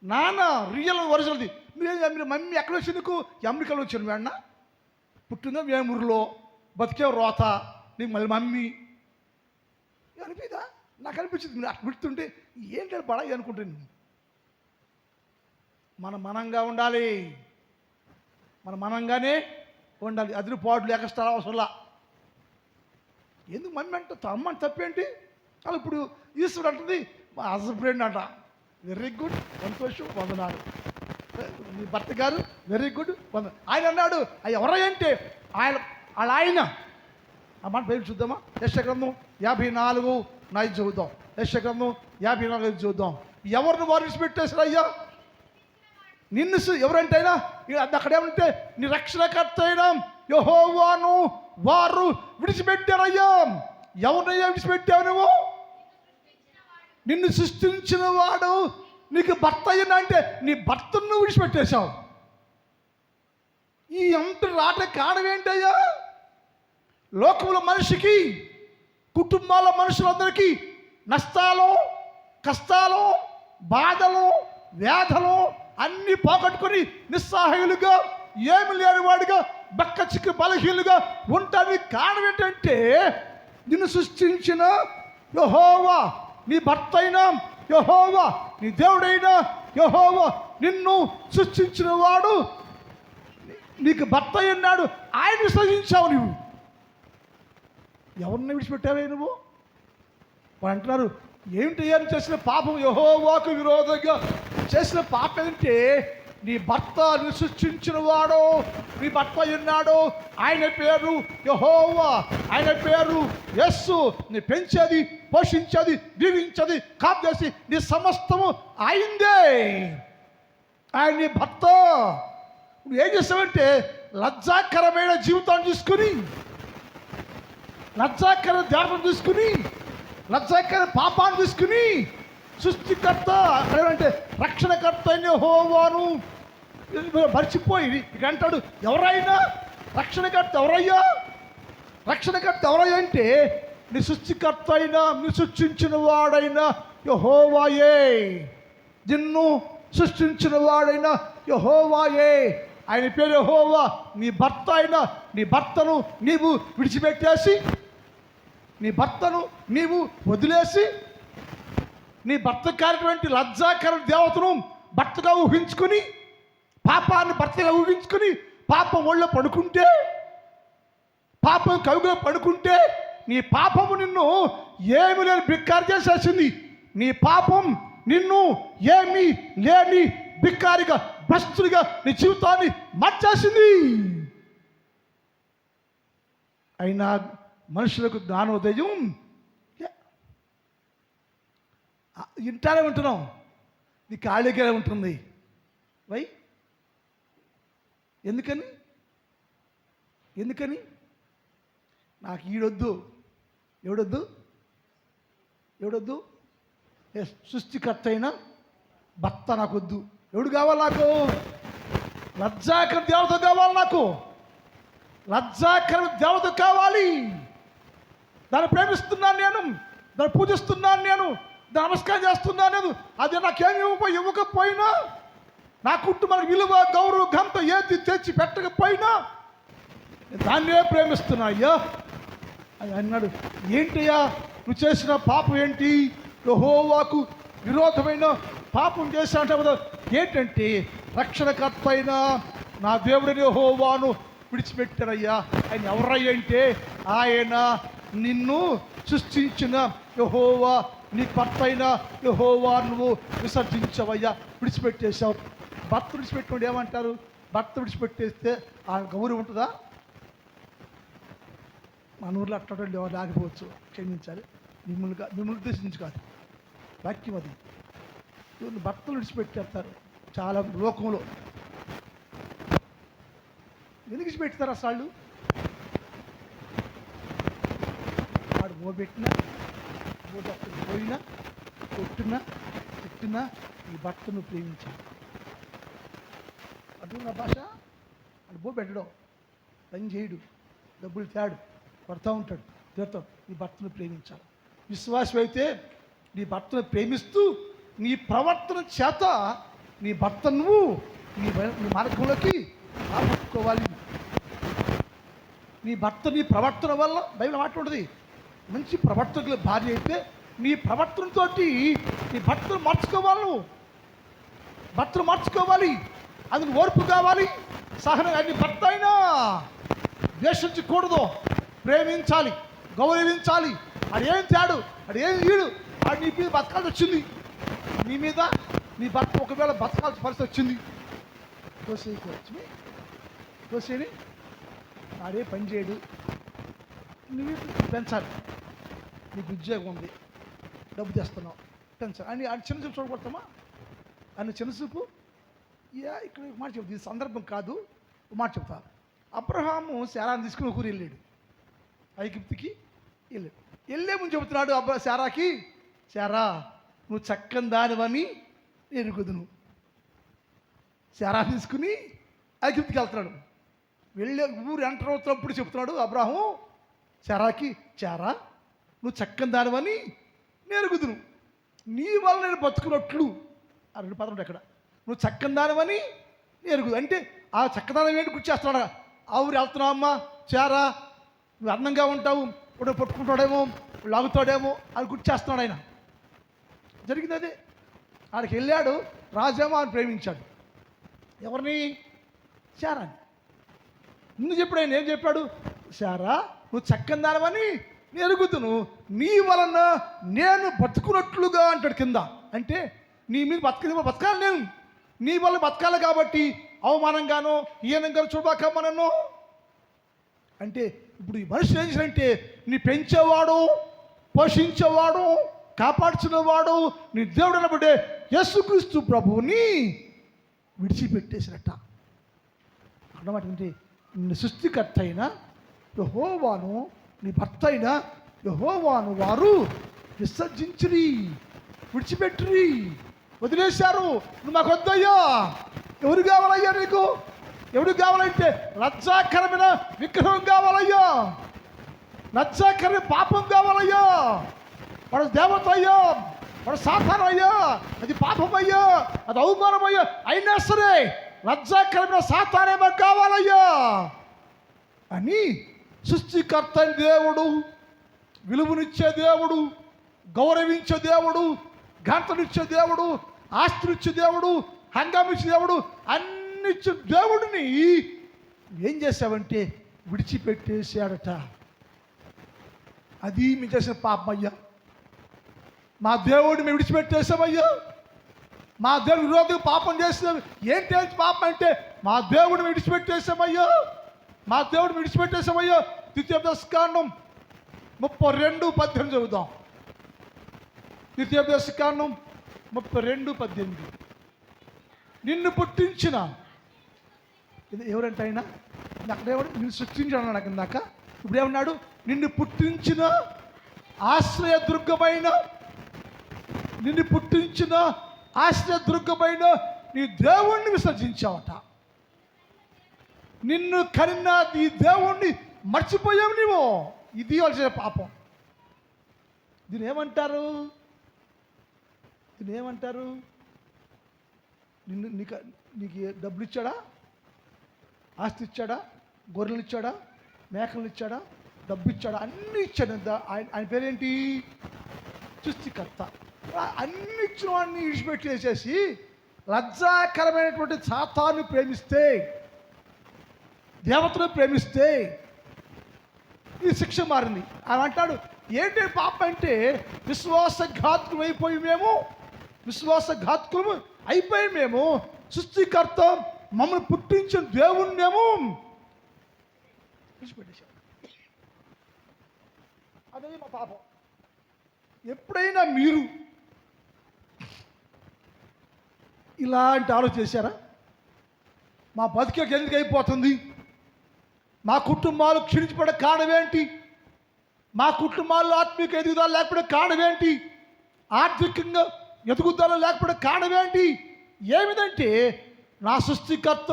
నాన్న రియల్ వరుసలది. మీరు మమ్మీ ఎక్కడ వచ్చిందుకు? అమెరికాలో వచ్చాను వేడన్నా, పుట్టిందో వేమూరులో, బతికే రోత, నీకు మళ్ళీ మమ్మీ అనిపిదా? నాకు అనిపించింది మీరు అట్లా పెడుతుంటే ఏంటంటే బడాయి అనుకుంటాను. మనంగా ఉండాలి, మనంగానే ఉండాలి. అదిరిపాట్లు ఎక్స్ట్రా అవసరంలా. ఎందుకు మమ్మీ అంటే అమ్మని తప్పేంటి? అలా ఇప్పుడు ఈశ్వరుడు అంటుంది మా హస్బెండ్ అంట, వెరీ గుడ్, సంతోషం, వందనాలు. మీ భర్త గారు వెరీ గుడ్, ఆయన అన్నాడు ఎవరంటే ఆయన ఆ మాట పేరు చూద్దామా? యెషయా 54:5 చదువుదాం. యెషయా 54:5 చూద్దాం. ఎవరిని వారు విడిచిపెట్టేశారు అయ్యా? నిన్ను ఎవరంటే అయినా అక్కడేమంటే నీ రక్షణకర్త అయినా యెహోవాను వారు విడిచిపెట్టారయ్యా. ఎవరినయ్యా విడిచిపెట్టావు నువ్వు? నిన్ను సృష్టించిన వాడు నీకు భర్త అయినా అంటే నీ భర్తను నువ్వు విడిచిపెట్టేశావు. ఈ అంత రాట కారణం ఏంటయ్యా? లోకంలో మనిషికి, కుటుంబాల మనుషులందరికీ నష్టాలు, కష్టాలు, బాధలు, వ్యాధులు అన్నీ పోగొట్టుకొని నిస్సహాయులుగా, ఏమి లేని వాడిగా, బక్క చిక్కు బలహీనులుగా ఉంటానికి కారణం ఏంటంటే నిన్ను సృష్టించిన యెహోవా, నీ భర్త అయినా యెహోవా, నీ దేవుడైనా యెహోవా, నిన్ను సృష్టించిన వాడు నీకు భర్త అన్నాడు. ఆయన విశ్వసించావు నువ్వు. ఎవరిని విడిచిపెట్టావే నువ్వు? వాళ్ళు అంటున్నారు ఏమిటయ్యా చేసిన పాపం? యెహోవాకు విరోధంగా చేసిన పాపం ఏంటంటే నీ భర్త సృష్టించిన వాడు నీ భర్త ఉన్నాడు. ఆయన పేరు యెహోవా, ఆయన పేరు యేసు. నీ పెంచేది, పోషించేది, దీవించేది, కాపేసి నీ సమస్తము ఆయనదే. ఆయన నీ భర్త. నువ్వు ఏం చేస్తావంటే లజ్జాకరమైన జీవితాన్ని తీసుకుని, లజ్జాకర ధ్యానం తీసుకుని, లజ్జాకర పాపాన్ని తీసుకుని సృష్టికర్త అంటే రక్షణకర్త అయిన యెహోవాను మర్చిపోయి ఇక అంటాడు ఎవరైనా రక్షణకర్త ఎవరయ్యా? రక్షణకర్త ఎవరయ్యా అంటే నీ సృష్టికర్త అయినా, నీ సృష్టించిన వాడైనా యెహోవాయే. నిన్ను సృష్టించిన వాడైనా యెహోవాయే. ఆయన పేరు యెహోవా. నీ భర్త అయినా నీ భర్తను నీవు విడిచిపెట్టేసి, నీ భర్తను నీవు వదిలేసి, నీ భర్త కానిటువంటి లజ్జాకర దేవతను భర్తగా ఊహించుకుని, పాపాన్ని భర్తగా ఊహించుకుని పాపం ఒళ్ళో పడుకుంటే, పాపం కవిగా పడుకుంటే నీ పాపము నిన్ను ఏమి లేని బిక్కారి చేసేసింది. నీ పాపం నిన్ను ఏమీ లేని బిక్కారిగా, భ్రష్టుడిగా నీ జీవితాన్ని మార్చేసింది. అయినా మనుషులకు జ్ఞానోదయం ఇంటానే ఉంటున్నాం, నీ ఖాళీగానే ఉంటుంది. వై ఎందుకని నాకు ఈడొద్దు. ఎవడొద్దు? సృష్టికర్త అయినా భర్త నాకొద్దు. ఎవడు కావాలి నాకు? లజ్జాకర దేవత కావాలి నాకు. లజ్జాకర దేవత కావాలి. దాన్ని ప్రేమిస్తున్నాను నేను, దాన్ని పూజిస్తున్నాను నేను, దాన్ని నమస్కారం చేస్తున్నాను నేను. అది నాకేమి ఇవ్వకపోయినా, నా కుటుంబానికి విలువ, గౌరవ, ఘనత ఏది తెచ్చి పెట్టకపోయినా దాన్నే ప్రేమిస్తున్నా అయ్యా అని అన్నాడు. ఏంటయ్యా నువ్వు చేసిన పాపం ఏంటి? యెహోవాకు విరోధమైన పాపం చేశాంట. ఏంటంటే రక్షణకర్త అయిన నా దేవుడిని యెహోవాను విడిచిపెట్టారయ్యా. ఆయన ఎవరయ్యా అంటే ఆయన నిన్ను సృష్టించిన యెహోవా, నీ భర్త అయిన యెహోవా నువ్వు విసర్జించవయ్యా, విడిచిపెట్టేశావు. భర్త విడిచిపెట్టుకోండి ఏమంటారు? భర్త విడిచిపెట్టేస్తే ఆ గౌరవం ఉంటుందా? మన ఊర్లో అట్టడం లేకపోవచ్చు, క్షమించాలి. మిమ్మల్ని ఉద్దేశించి కాదు, వాక్యం అది. భర్తలు విడిచిపెట్టేస్తారు చాలా లోకంలో. ఎందుకు విడిచిపెడతారు అసలు? వాడు మోబెట్టినా, పోయినా, కొట్టినా, తిట్టినా ఈ భర్తను ప్రేమించాలి. అటు నా భాష అది పెట్టడం, పని చేయడు, డబ్బులు తేడు, కొడతా ఉంటాడు, తిడతాడు. నీ భర్తను ప్రేమించాలి. విశ్వాసం అయితే నీ భర్తను ప్రేమిస్తూ నీ ప్రవర్తన చేత నీ భర్త నువ్వు నీ మార్గంలోకి ఆపట్టుకోవాలి. నీ భర్త నీ ప్రవర్తన వల్ల బైబిల్ మాట ఉంటుంది, మంచి ప్రవర్తకుల భార్య అయితే నీ ప్రవర్తనతో నీ భర్తను మార్చుకోవాలి. నువ్వు భర్తను మార్చుకోవాలి. అది ఓర్పు కావాలి, సహనం. నీ భర్త అయినా ద్వేషించకూడదు, ప్రేమించాలి, గౌరవించాలి. అది ఏం తేడు, అది ఏం ఈడు, అది నీ మీద బతకాల్సి వచ్చింది. నీ మీద నీ భర్త ఒకవేళ బతకాల్సిన పరిస్థితి వచ్చింది, దోసేని ఆడే పని చేయడు, నువ్వు పెంచాలి. నీకు ఉద్యోగం ఉంది, డబ్బు తెస్తున్నావు, పెంచాలి అని ఆయన చిన్న చూపు చూడగొడతామా? ఆయన చిన్న చూపు. ఇక్కడ మాట చెప్తా, ఇది సందర్భం కాదు, మాట చెప్తా. అబ్రహాము శారాను తీసుకుని ఒక ఊరు వెళ్ళాడు, ఐగుప్తుకి వెళ్ళాడు. వెళ్ళే ముందు చెబుతున్నాడు శారాకి, శారా నువ్వు చక్కని దానివని ఎరుగుదును. శారా తీసుకుని ఐగుప్తుకి వెళ్తున్నాడు. వెళ్ళే ఊరు ఎంటర్ అవుతున్నప్పుడు చెప్తున్నాడు అబ్రాహం శారాకి, శారా నువ్వు చక్కని దానివని ఎరుగుదును, నీ వల్ల నేను బతుకున్నట్లు. ఆ 2 పదం ఎక్కడ? నువ్వు చక్కని దానివని ఎరుగుదు అంటే ఆ చక్కదానం ఏంటి గుర్తు చేస్తున్నాడు. ఆ ఊరు వెళ్తున్నావు అమ్మా శారా, నువ్వు అందంగా ఉంటావు, ఇప్పుడు పట్టుకుంటాడేమో, లాగుతాడేమో అని గుర్తు చేస్తున్నాడు ఆయన. జరిగింది అదే. ఆడికి వెళ్ళాడు, రాజేమో అని ప్రేమించాడు. ఎవరిని? శారాని. ముందు చెప్పాడు ఆయన, ఏం చెప్పాడు? శారా నువ్వు చక్కని దానివని నేను ఎరుగుతును, నీ వలన నేను బతుకున్నట్లుగా అంటాడు కింద. అంటే నీ మీద బతకాలి, నేను నీ వల్ల బతకాలి కాబట్టి అవమానంగానో హీనంగానో చూడబాకమ్మా నన్ను అంటే. ఇప్పుడు ఈ మనుషులు ఏం చేశారంటే నీ పెంచేవాడు, పోషించేవాడు, కాపాడుచున్నవాడు నీ దేవుడు అనబడే యేసుక్రీస్తు ప్రభువుని విడిచిపెట్టేసినట్ట. అన్నమాట ఏంటి? నీ సృష్టికర్త అయిన యెహోవాను, నీ భర్త అయిన యెహోవాను వారు విసర్జించిరి, విడిచిపెట్టిరి, వదిలేశారు. నువ్వు మాకు వద్దయ్యా. ఎవరు కావాలయ్యా నీకు? ఎవరు కావాలంటే లజ్జాకరమైన విగ్రహం కావాలయ్యా, లజ్జాకరమైన పాపం కావాలయ్యా. వాడు దేవత అయ్యా, వాడు సాతాను అయ్యా, అది పాపం అయ్యా, అది అవమానం అయ్యా. అయినా సరే లజ్జాకరమైన సాతానే మాకు కావాలయ్యా అని సృష్టికర్త దేవుడు, విలువనిచ్చే దేవుడు, గౌరవించే దేవుడు, ఘనతనిచ్చే దేవుడు, ఆస్తినిచ్చే దేవుడు, హంగామిచ్చే దేవుడు, అన్ని ఇచ్చే దేవుడిని ఏం చేశావంటే విడిచిపెట్టేశాడట. అది మీ చేసిన పాపం అయ్యా. మా దేవుడిని మేము విడిచిపెట్టేసామయ్యా. మా దేవుడి విరోధం పాపం చేసాం. ఏంటి పాపం అంటే మా దేవుడిని విడిచిపెట్టేసామయ్యా, మా దేవుడిని విడిచిపెట్టేసామయ్యా. ద్వితీయోపదేశకాండం 32:18 చదువుదాం. ద్వితీయోపదేశకాండం 32:18. నిన్ను పుట్టించిన ఇది ఎవరంటే ఆయన అక్కడేవాడు నిన్ను సృష్టించాడు నాకు ఇందాక. ఇప్పుడు ఏమన్నాడు? నిన్ను పుట్టించిన ఆశ్రయదుర్గమైన, నిన్ను పుట్టించిన ఆశ్రయదుర్గమైన నీ దేవుణ్ణి విసర్జించావట. నిన్ను కనిన ఈ దేవుణ్ణి మర్చిపోయావు నీవు. ఇది వాళ్ళ పాపం. దీని ఏమంటారు? దీని ఏమంటారు? నీకు డబ్బులు ఇచ్చాడా? ఆస్తి ఇచ్చాడా? గొర్రెలు ఇచ్చాడా? మేకలు ఇచ్చాడా? డబ్బు ఇచ్చాడా? అన్నీ ఇచ్చాడు. ఆయన పేరేంటి? సృష్టికర్త. అన్ని ఇచ్చిన వాడిని విడిచిపెట్టేసేసి లజ్జాకరమైనటువంటి సాతాను ప్రేమిస్తే దేవతను ప్రేమిస్తే ఈ శిక్ష మారింది. ఆయన అంటాడు, ఏంటి పాపం అంటే విశ్వాసఘాతుకులు అయిపోయి మేము సృష్టికర్త మమ్మల్ని పుట్టించిన దేవుణ్ణి మేము విడిచిపెట్టేశాం. అదే మా పాపం. ఎప్పుడైనా మీరు ఇలాంటి ఆలోచన చేశారా? మా బతికే ఎందుకు అయిపోతుంది, మా కుటుంబాలు క్షీణించబడే కారణం ఏంటి, మా కుటుంబాల్లో ఆత్మీయ ఎదుగుదల లేకపోతే కారణం ఏంటి, ఆర్థికంగా ఎదుగుదల లేకపోతే కారణం ఏంటి? ఏమిటంటే నా సృష్టికర్త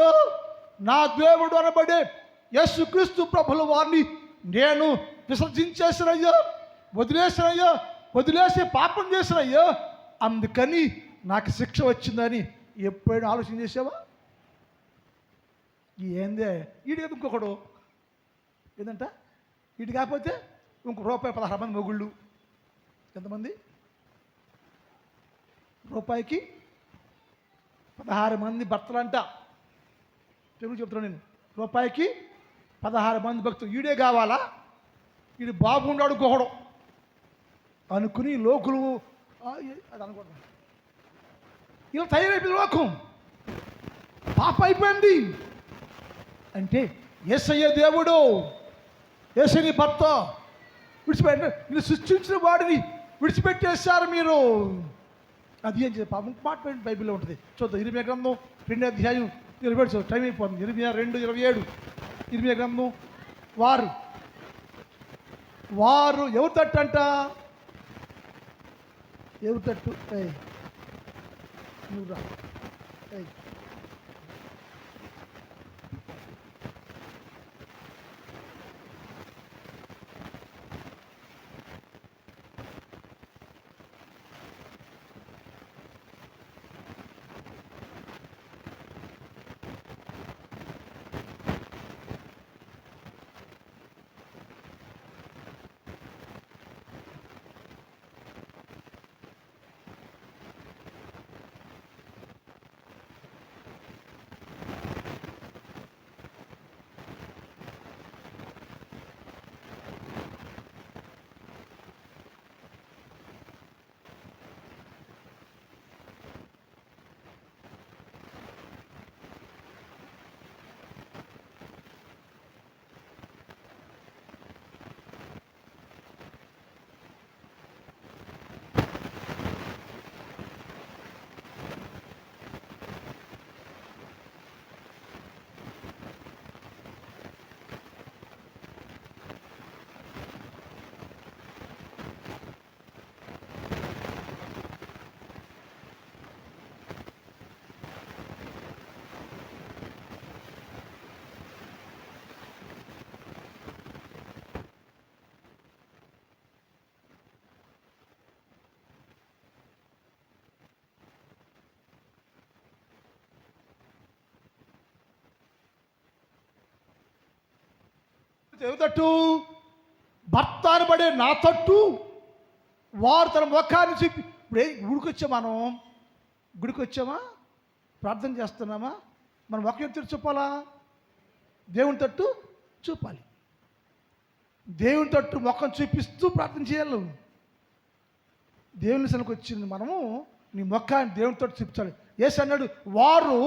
నా దేవుడు అనబడే యేసుక్రీస్తు ప్రభుల వారిని నేను విసర్జించేసినయ్యా, వదిలేసి పాపం చేసినయ్యా, అందుకని నాకు శిక్ష వచ్చిందని ఎప్పుడైనా ఆలోచన చేసావా? ఏందే వీడి ఇంకొకడు ఏంటంట, వీటి కాకపోతే ఇంకొక రూపాయి 16 మంది మొగుళ్ళు. ఎంతమంది? రూపాయికి 16 మంది భర్తలంట. తెలుగు చెప్తున్నాను నేను. రూపాయికి 16 మంది భక్తులు. వీడే కావాలా? వీడు బాగుండాడు ఇంకొకడు అనుకుని లోకులు అది అనుకుంటున్నాను. ఇలా తయారైపోయింది లోకం. పాప అయిపోయింది. అంటే యేసయ్య దేవుడు, యేసయ్య భర్త విడిచిపెట్ట, మీరు సృష్టించిన వాడిని విడిచిపెట్టేశారు మీరు. అది ఏం చేయాలి? పాపం మాట బైబిల్లో ఉంటుంది. చూద్దాం. ఇర్మియా గ్రంథం 2వ అధ్యాయం 27. టైం అయిపోతుంది. ఇర్మియా 2:27. ఇర్మియా గ్రంథం. వారు ఎవరు తట్టు అంట? ఎవరు తట్టు? నువ్వు రా. ఎవరి తట్టు? భర్త అనబడే నా తట్టు వారు తన ముఖాన్ని చూపి. ఇప్పుడే గుడికి వచ్చామా, ప్రార్థన చేస్తున్నామా, మనం ఒక ఎత్తు చూపాలా? దేవుని తట్టు చూపాలి. దేవుని తట్టు ముఖం చూపిస్తూ ప్రార్థన చేయాలి. దేవుని సనికి వచ్చింది మనము నీ ముఖాన్ని దేవుని తట్టు చూపించాలి. యేసు అన్నాడు, వారు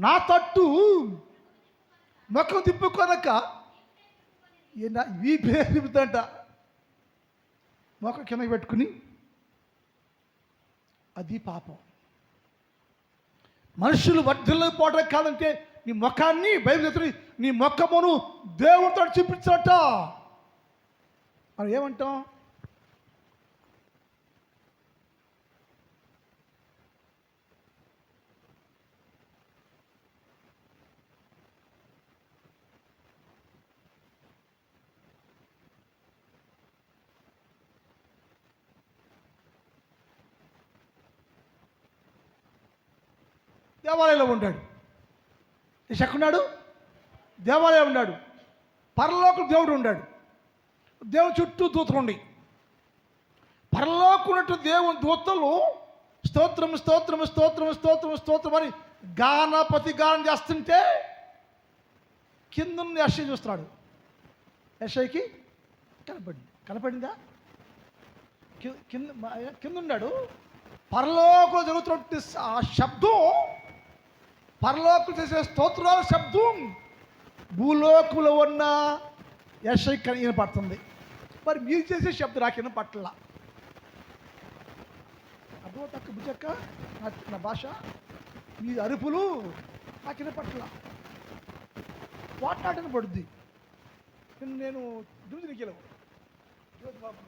నా తట్టు ముఖం తిప్పుకొనక ఈ పేరుదంట మొక్క కిందకి పెట్టుకుని, అది పాపం. మనుషులు వర్ధిల్లిపోవడం కాదంటే నీ ముఖాన్ని బైబిల్ నీ ముఖమును దేవునితో చూపించట. మనం ఏమంటాం? దేవాలయంలో ఉన్నాడు. ఎక్కడున్నాడు? దేవాలయం ఉన్నాడు. పరలోక దేవుడు ఉన్నాడు. దేవుని చుట్టూ దూతలు ఉండి, పరలోకం ఉన్నట్టు దేవుని దూతలు స్తోత్రం స్తోత్రం స్తోత్రం స్తోత్రం స్తోత్రం అని గానం చేస్తుంటే కింద యెషయా చూస్తున్నాడు. యెషయాకి కనపడిందా? కింద ఉన్నాడు. పరలోకంలో జరుగుతున్న ఆ శబ్దం, పరలోకం చేసే స్తోత్రాల శబ్దం భూలోకంలో ఉన్న యెషయాకి వినపడుతుంది. మరి మీరు చేసే శబ్దం నాకు వినపట్ల. అర్థమవుతాక బుజ్జక్క నా భాష, మీ అరుపులు నాకు వినపట్ల. వాటాటన పడుద్ది. నేను జ్యోతికి వెళ్ళవు జ్యోతి బాబు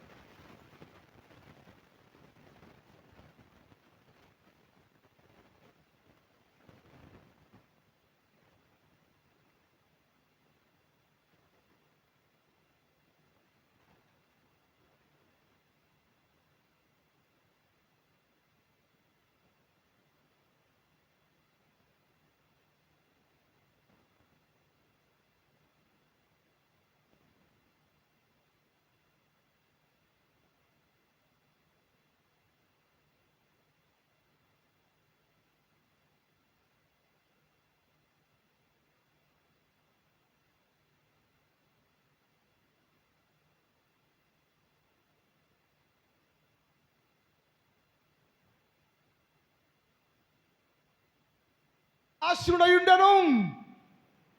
ఆశ్రుడై ఉండను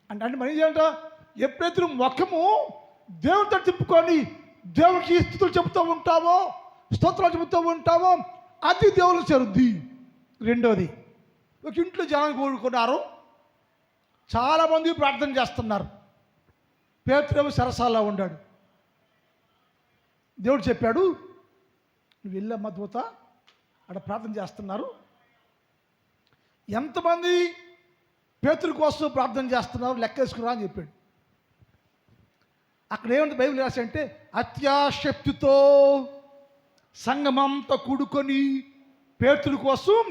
అంటే మనం ఏం చేయాలంట? ఎప్పుడైతే ముఖము దేవునితో తిప్పుకొని దేవునికి స్తుతులు చెబుతూ ఉంటావో, స్తోత్రాలు చెబుతూ ఉంటావో, అది దేవునికి చేరుద్ది. రెండోది, ఒక ఇంట్లో జనాన్ని కోరుకున్నారు, చాలామంది ప్రార్థన చేస్తున్నారు. పేతురు సరసాల్లో ఉన్నాడు. దేవుడు చెప్పాడు, నువ్వు వెళ్ళమ్మా దూత, అక్కడ ప్రార్థన చేస్తున్నారు. ఎంతమంది పేతురు కోసం ప్రార్థన చేస్తున్నారు లెక్కేసుకురా అని చెప్పాడు. అక్కడ ఏమంటే బైబిల్ రాసి అంటే, అత్యాశక్తితో సంఘమంతా కూడుకొని పేతురు కోసం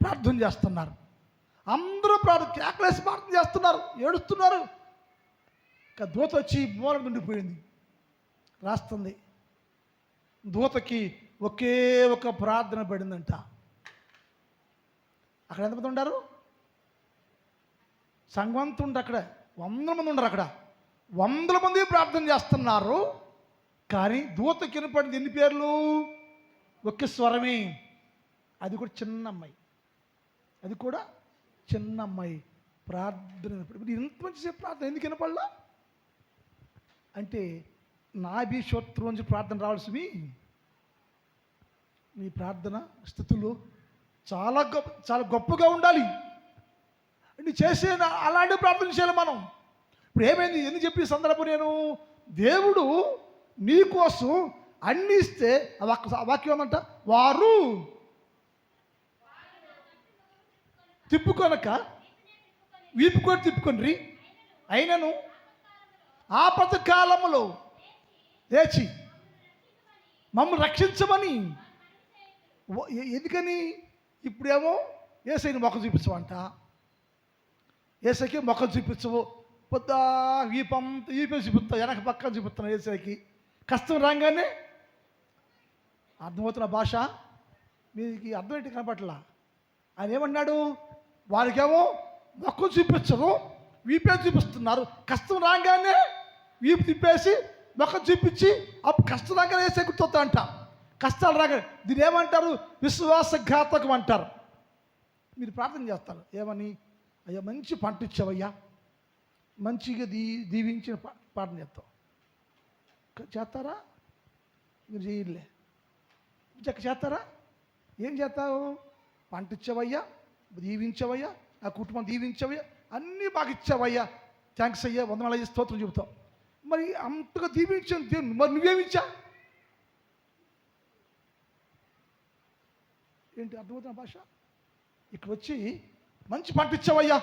ప్రార్థన చేస్తున్నారు. అందరూ కేకలేసి ప్రార్థన చేస్తున్నారు, ఏడుస్తున్నారు. దూత వచ్చి మూల ఉండిపోయింది. రాస్తుంది, దూతకి ఒకే ఒక ప్రార్థన పడిందంట. అక్కడ ఎంతమంది ఉన్నారు? సంఘమంతా ఉండి అక్కడ 100 మంది ఉండరు. అక్కడ 100 మంది ప్రార్థన చేస్తున్నారు. కానీ దూతకి వినపడింది ఎన్ని పేర్లు? ఒకే స్వరమే. అది కూడా చిన్న అమ్మాయి, అది కూడా చిన్న అమ్మాయి ప్రార్థన. ఇంత మంచి ప్రార్థన ఎందుకు వినపడలా అంటే, నాభీశ్వత్వం నుంచి ప్రార్థన రావాల్సివి. నీ ప్రార్థన స్థుతులు చాలా గొప్పగా ఉండాలి. నువ్వు చేసే అలాంటి ప్రార్థన చేయాలి మనం. ఇప్పుడు ఏమైంది ఎందుకు చెప్పి సందర్భం, నేను దేవుడు నీకోసం అన్ని ఇస్తే ఆ వాక్యం ఏమంట, వారు తిప్పుకొనక వీపుకొని తిప్పుకొనిరి, అయినను ఆపద కాలములో లేచి మమ్మల్ని రక్షించమని. ఎందుకని? ఇప్పుడేమో ఏసైని మొక్క చూపించమంట. ఏసైకి మొక్క చూపించవు, పొద్దా వీపే చూపిస్తా, వెనక పక్కన చూపిస్తున్నాను ఏసైకి. కష్టం రాగానే అర్థమవుతున్న భాష మీకు అర్థం ఏంటి కనపట్లా. ఆయన ఏమన్నాడు? వారికేమో మొక్క చూపించదు, వీపే చూపిస్తున్నారు. కష్టం రాగానే వీపు తిప్పేసి మొక్క చూపించి అప్పుడు కష్టం రాగానే ఏసై గుర్తొస్తా అంట. కష్టాలు రాగానే దీన్ని ఏమంటారు? విశ్వాసఘాతకం అంటారు. మీరు ప్రార్థన చేస్తారు ఏమని? అయ్యా మంచి పంట ఇచ్చావయ్యా, మంచిగా దీవించిన ప్రార్థన చేస్తాం. చేస్తారా? మీరు చేయలే. చేస్తారా? ఏం చేస్తావు? పంట ఇచ్చావయ్యా, దీవించవయ్యా, ఆ కుటుంబం దీవించవయ్యా, అన్నీ బాగా ఇచ్చావయ్యా, థ్యాంక్స్ అయ్యా, వందనాలు అయ్యా, స్తోత్రం చెబుతాం. మరి అంతగా దీవించాను దేవుని, మరి నువ్వేమిచ్చా ఏంటి? అర్థమవుతున్న భాష. ఇక్కడ వచ్చి మంచి పంట ఇచ్చావయ్యా,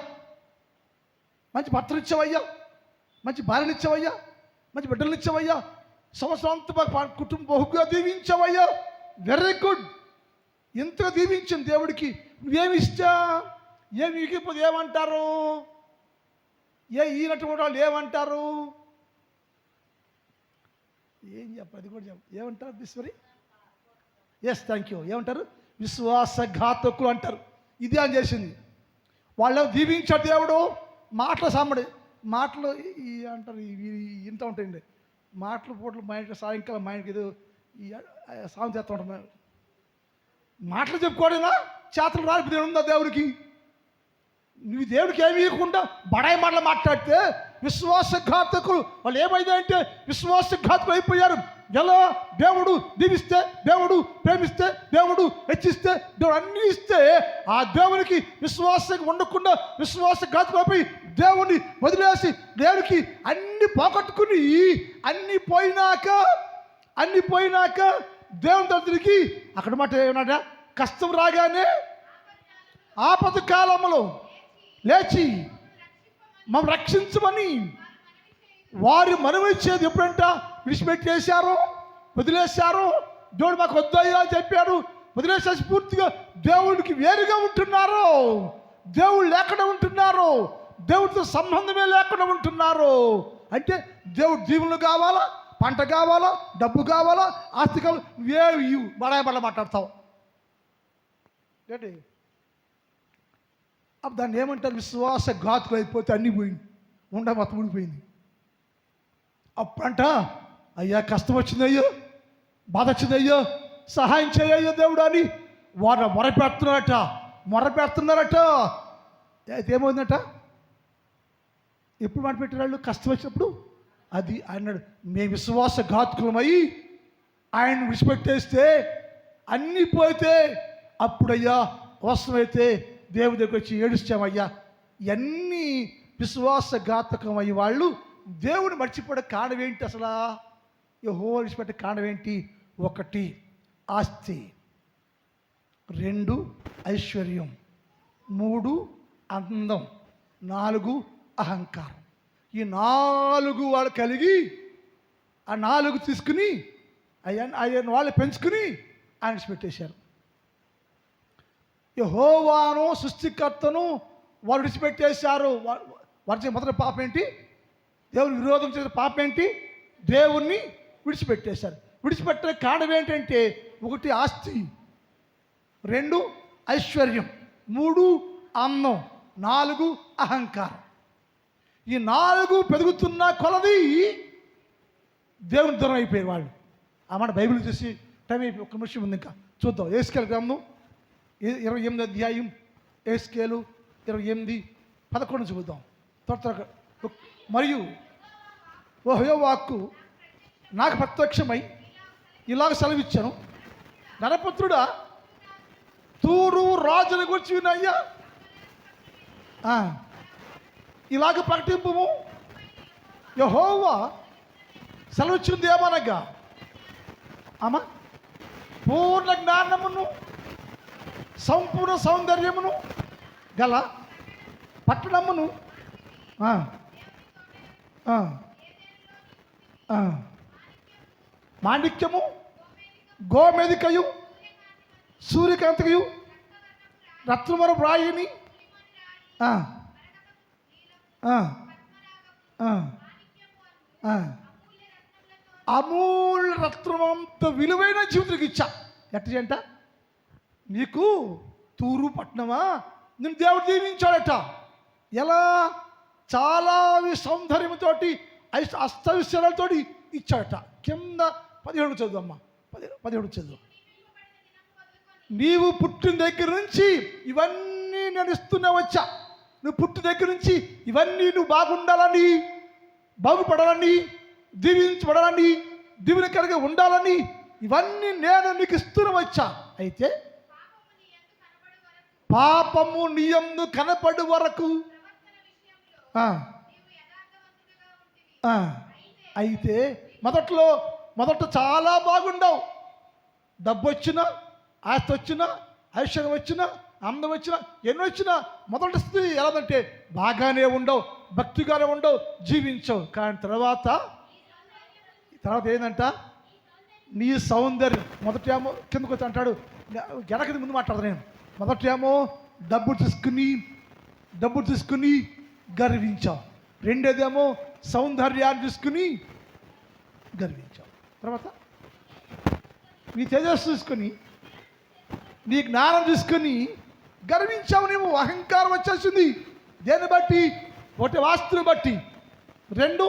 మంచి భర్తలు ఇచ్చావయ్యా, మంచి భార్యలు ఇచ్చావయ్యా, మంచి బిడ్డలు ఇచ్చావయ్యా, సంవత్సరం అంతా కుటుంబం బహుగా దీవించావయ్యా, వెరీ గుడ్. ఎంతగా దీవించిన దేవుడికి నువ్వేమి ఇచ్చా? ఏమి ఇగిపోతే ఏమంటారు? ఈనటువంటి వాళ్ళు ఏమంటారు? ఏం చెప్పాలి? అది కూడా ఏమంటారు? Eshwari, yes thank you. ఏమంటారు? విశ్వాసఘాతకులు అంటారు. ఇది అని చేసింది. వాళ్ళు దీవించాడు దేవుడు, మాటల సామ్మడి. మాటలు ఈ అంటారు ఇవి ఇంత ఉంటాయండి. మాటలు పూటలు మా ఇంట్లో సాయంకాలం మా ఇంటికి ఏదో ఈ సాయం చేస్తూ ఉంటాం. మాటలు చెప్పుకోవడమేనా? చేతలు రాలిపోతే ఉందా దేవుడికి? నువ్వు దేవుడికి ఏమి ఇవ్వకుండా బడాయి మాటలు మాట్లాడితే విశ్వాసఘాతకులు వాళ్ళు ఏమైందంటే విశ్వాసఘాతకులు అయిపోయారు. ఎలా? దేవుడు దీవిస్తే, దేవుడు ప్రేమిస్తే, దేవుడు హెచ్చిస్తే, దేవుడు అన్నీ ఇస్తే ఆ దేవునికి విశ్వాసం ఉండకుండా విశ్వాసఘాతకులు అయిపోయి దేవుడిని వదిలేసి దేవుడికి అన్ని పోగొట్టుకుని అన్ని పోయినాక దేవుని దగ్గరికి అక్కడ మాట ఏమన్నా కష్టం రాగానే ఆపద కాలంలో లేచి మమ్మల్ని రక్షించమని వారు మనవిచ్చేది ఎప్పుడంట విడిచిపెట్టేశారు, వదిలేశారు. దేవుడు మాకు వద్దయ్యా అని చెప్పారు, వదిలేసేసి పూర్తిగా దేవుడికి వేరుగా ఉంటున్నారు, దేవుడు లేకుండా ఉంటున్నారు, దేవుడితో సంబంధమే లేకుండా ఉంటున్నారు. అంటే దేవుడు దీవులు కావాలా, పంట కావాలా, డబ్బు కావాలా, ఆస్తి కావాలా, నువ్వేవి బడాయి మాట్లాడతావు ఏంటి? అప్పుడు దాన్ని ఏమంటారు? విశ్వాసఘాతులు అయిపోతే అన్నీ పోయింది, మొత్తం ఊడిపోయింది. అప్పుడంట అయ్యా కష్టం వచ్చిందయ్యో, బాధ వచ్చిందయ్యో, సహాయం చేయయ్యో దేవుడు అని వారు మొరపెడుతున్నారట. అయితే ఏమైందట? ఎప్పుడు మాట పెట్టిన వాళ్ళు కష్టం వచ్చినప్పుడు అది అన్నాడు, మేము విశ్వాసఘాతుకులమై ఆయన విడిచిపెట్టేస్తే అన్నీ పోతే అప్పుడయ్యా అవసరమైతే దేవుడి దగ్గర వచ్చి ఏడుస్తామయ్యా. ఇవన్నీ విశ్వాసఘాతకమయ్యే వాళ్ళు దేవుని మర్చిపోయే కారణం ఏంటి? అసలు యెహోవా విడిచిపెట్టే కారణం ఏంటి? 1 ఆస్తి, 2 ఐశ్వర్యం, 3 అందం, 4 అహంకారం. ఈ 4 వాళ్ళు కలిగి ఆ 4 తీసుకుని ఆయన వాళ్ళు పెంచుకుని ఆయన విడిచిపెట్టేశారు. యెహోవాను సృష్టికర్తను వారు విడిచిపెట్టేశారు. వారి మొదటి పాపం ఏంటి? దేవుని విరోధం చేసిన పాపం ఏంటి? దేవుణ్ణి విడిచిపెట్టేశారు. విడిచిపెట్టే కారణం ఏంటంటే 1 ఆస్తి, 2 ఐశ్వర్యం, 3 అన్నం, 4 అహంకారం. ఈ 4 పెరుగుతున్న కొలది దేవుని దూరం అయిపోయారు వాళ్ళు. ఆ మాట బైబిల్ చూసి టైం అయిపోయి 1 నిమిషం ఉంది, ఇంకా చూద్దాం. యేసుకేలు గ్రంథం 28వ అధ్యాయం, యేసుకేలు 28:11 చూద్దాం త్వరగా. మరియు యెహోవాకు నాకు ప్రత్యక్షమై ఇలాగ సెలవిచ్చాను, నరపుత్రుడా, తూరు రాజుల గురించి వినయ్యా, ఇలాగ ప్రకటింపుము. యెహోవా సెలవిచ్చింది ఏమనగా, అమ్మా, పూర్ణ జ్ఞానమును సంపూర్ణ సౌందర్యమును గల పట్టణమును మాణిక్యము, గోమేదికయు, సూర్యకాంతికయు, రత్నమర రాయిని, అమూల్య రత్నమంత విలువైన జీవితానికి ఇచ్చా. ఎట్టంట నీకు తూరు పట్టణమా నేను దేవుడు దీవించాడట. ఎలా? చాలా సౌందర్యంతోటి అష్టవిషయాలతో ఇచ్చాడట. కింద 17 చదువు, 17 చదువు. నీవు పుట్టిన దగ్గర నుంచి ఇవన్నీ నేను ఇస్తూనే వచ్చా. నువ్వు పుట్టిన దగ్గర నుంచి ఇవన్నీ నువ్వు బాగుండాలని, బాగుపడాలని, దీవించబడాలని, దీవెనకరంగా ఉండాలని ఇవన్నీ నేను నీకు ఇస్తూనే వచ్చా. అయితే పాపము నీ యందు కనపడు వరకు అయితే మొదట చాలా బాగుండవు. డబ్బు వచ్చినా, ఆస్తి వచ్చినా, ఐశ్వర్యం వచ్చినా, అందం వచ్చినా, ఎన్ని వచ్చినా మొదటి స్థితి ఎలాదంటే బాగానే ఉండవు, భక్తిగానే ఉండవు, జీవించవు. కానీ తర్వాత ఏంటంట? నీ సౌందర్యం మొదటేమో కిందకు వచ్చి అంటాడు, వెనకది ముందు మాట్లాడతాను నేను. మొదటేమో డబ్బు తీసుకుని గర్వించావు. రెండోదేమో సౌందర్యాన్ని తీసుకుని గర్వించావు. తర్వాత నీ తేజస్సు తీసుకొని, నీ జ్ఞానం తీసుకొని గర్వించావు. నువ్వు అహంకారం వచ్చేసింది. దేన్ని బట్టి? ఒకటి వాస్తుని బట్టి, 2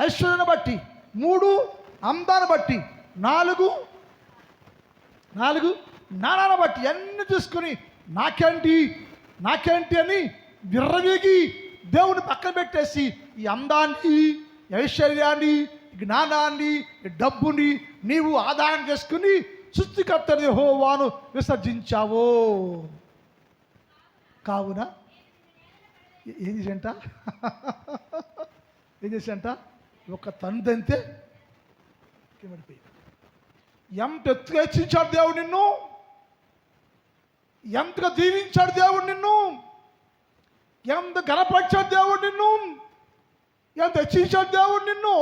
ఐశ్వర్యాన్ని బట్టి, 3 అందాన్ని బట్టి, 4 జ్ఞానాన్ని బట్టి అన్ని తీసుకుని నాకేంటి అని విర్రవీగి దేవుని పక్కన పెట్టేసి ఈ అందాన్ని, ఐశ్వర్యాన్ని, జ్ఞానాన్ని, డబ్బుని నీవు ఆదాయం చేసుకుని సృష్టికర్త యెహోవాను విసర్జించావో. కావున ఏం చేసంట ఒక తండ్రి అంతే కిమడిపోయి. ఎంత ఎత్తుగా హెచ్చించాడు దేవుడు నిన్ను, ఎంతగా దీవించాడు దేవుడు నిన్ను, ఎంత గణపరిచాడు దేవుడు నిన్ను, ఎంత హెచ్చించాడు దేవుడు నిన్ను.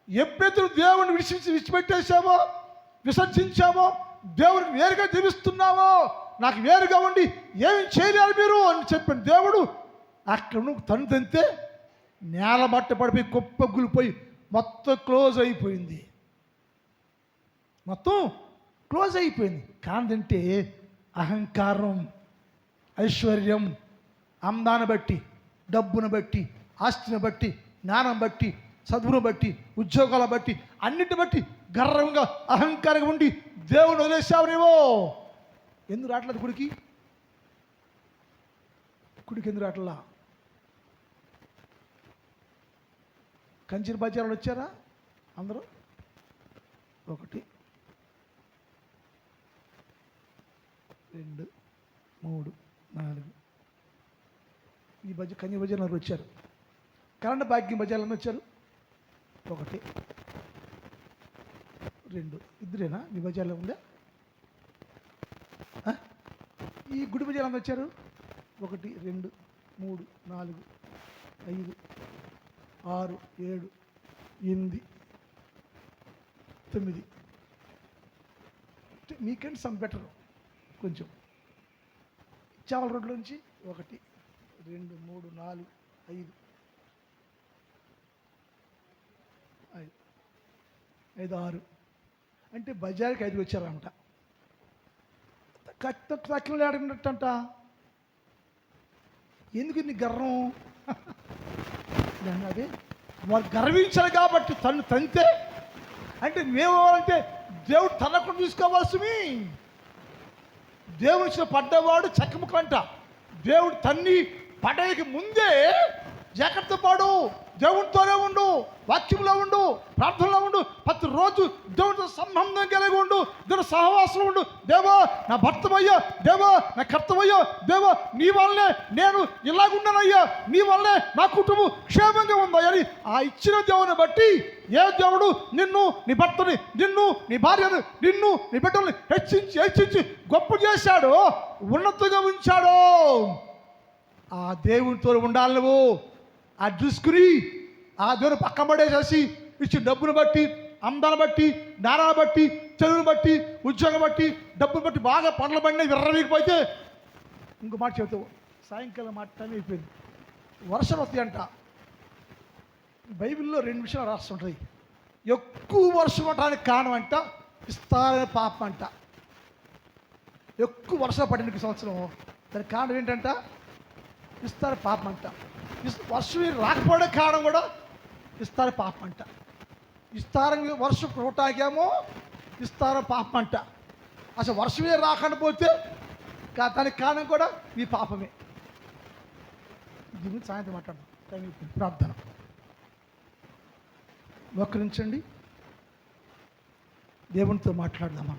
ఎప్పుడైతే దేవుడిని విడిచిపెట్టేశావో, విసర్జించావో, దేవుడికి వేరుగా జీవిస్తున్నావో, నాకు వేరుగా ఉండి ఏమి చేయలేరు మీరు అని చెప్పిన దేవుడు అక్కడ నువ్వు తండ్రి అంతే నేల మట్ట పడిపోయి కుప్పగులిపోయి మొత్తం క్లోజ్ అయిపోయింది. కాదంటే అహంకారం, ఐశ్వర్యం, అందాన్ని బట్టి, డబ్బును బట్టి, ఆస్తిని బట్టి, జ్ఞానం బట్టి, చదువును బట్టి, ఉద్యోగాల బట్టి, అన్నిటి బట్టి గర్వంగా అహంకారంగా ఉండి దేవుని వదిలేసావు నీవో. ఎందుకు రావట్లేదు గుడికి ఎందుకు రావట్లా? కంచిని బజార్లు వచ్చారా అందరూ? 1 2 3 4 ఈ కంచి బజార్లు వచ్చారు. కరెంట్ భాగ్యం బజార్లు వచ్చారు. 1 2 ఇద్దరేనా మీ బజార్లో ఉందా? ఈ గుడి బజార్లు వచ్చారు. 1 2 3 4 5 6 7 8 9 మీకంటే సమ్ బెటర్ కొంచెం. చావల రోడ్ల నుంచి 1 2 3 4 5 6 అంటే బజార్కి 5 వచ్చారంట. తక్కువ ఆడినట్టంట. ఎందుకు నీ గర్వం? అదే వారు గర్వించారు కాబట్టి తను తంతే అంటే మేమంటే దేవుడు తనకు తీసుకోవాల్సింది. దేవుడు ఇచ్చిన పడ్డవాడు చక్కముకంట. దేవుడు తన్ని పడేకి ముందే జాగ్రత్త పడు, దేవుడితోనే ఉండు, వాక్యంలో ఉండు, ప్రార్థనలో ఉండు, ప్రతిరోజు దేవుడితో సంబంధం కలిగి ఉండు, దేవుడు సహవాసంలో ఉండు. దేవా నా భర్తమయ్యా, దేవా నా కర్తమయ్యా, దేవా నీ వల్లనే నేను ఇలాగున్నానయ్యా, నీ వల్లనే నా కుటుంబం క్షేమంగా ఉందయ్యా అని ఆ ఇచ్చిన దేవుని బట్టి ఏ దేవుడు నిన్ను, నీ భర్తని, నిన్ను, నీ భార్యను, నిన్ను, నీ బిడ్డల్ని హెచ్చించి గొప్ప చేశాడో, ఉన్నతంగా ఉంచాడో ఆ దేవునితో ఉండాలి. నువ్వు అది చూసుకుని ఆ దేవుని పక్కన పడేసేసి ఇచ్చిన డబ్బును బట్టి, అందాన్ని బట్టి, జ్ఞానాన్ని బట్టి, చదువును బట్టి, ఉద్యోగం బట్టి, డబ్బును బట్టి బాగా పండ్ల బండి విర్రవీగిపోతే ఇంకో మాట చెబుతావు. సాయంకాలం మాట టైం అయిపోయింది. వర్షం వస్తాయంట. బైబిల్లో 2 విషయాలు రాస్తుంటాయి. ఎక్కువ వర్షం పడడానికి కారణం అంట విస్తారమైన పాపం అంట. ఎక్కువ వర్షం పడిన సంవత్సరం దానికి కారణం ఏంటంట? విస్తార పాపం అంట. వర్షం రాకపోవడానికి కారణం కూడా విస్తార పాపం అంట. విస్తారంగా వర్షం పుట్టడానికేమో విస్తార పాపం అంట. అసలు వర్షమే రాకుండా పోతే దానికి కారణం కూడా మీ పాపమే. దీని సాయంత్రం మాట్లాడదాం. ప్రార్థన మోకరించండి, దేవునితో మాట్లాడదామా?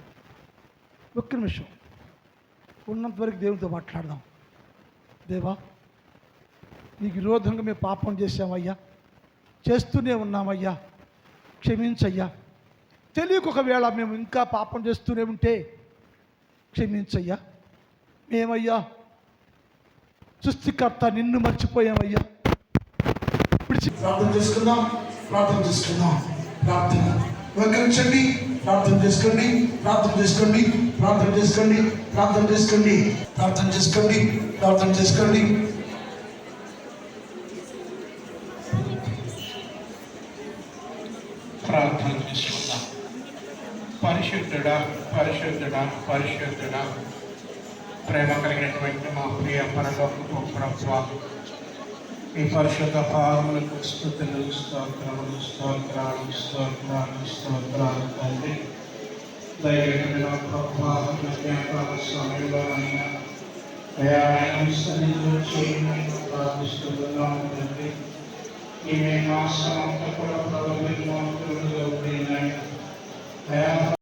ఒక్క నిమిషం ఉన్నంతవరకు దేవునితో మాట్లాడదాం. దేవా, నీకు విరోధంగా మేము పాపం చేశామయ్యా, చేస్తూనే ఉన్నామయ్యా, క్షమించయ్యా. తెలియక ఒకవేళ మేము ఇంకా పాపం చేస్తూనే ఉంటే క్షమించయ్యా. మేమయ్యా సృష్టికర్త నిన్ను మర్చిపోయామయ్యా. ప్రార్థన చేసుకుందాం. ప్రార్థన వకరించండి. ప్రార్థన చేసుకోండి. ప్రార్థన చేసుకుందాం. పరిశుద్ధుడా ప్రేమ కలిగినటువంటి మా ప్రియ పరలోకపు ప్రభువా, ఈ పరిశుద్ధ పాదములకు స్తుతులు, స్తోత్రములు, స్తోత్రాలు, స్తోత్రాలు, స్తోత్రాలు తండ్రి. దయగలిగిన ప్రభువా, మధ్యాహ్నకాల సమయంలో అయినా దయాళుని సన్నిధిలో చేయమని ప్రార్థిస్తున్నాము తండ్రి. ఈమె మాసం అంతా కూడా ప్రభుత్వం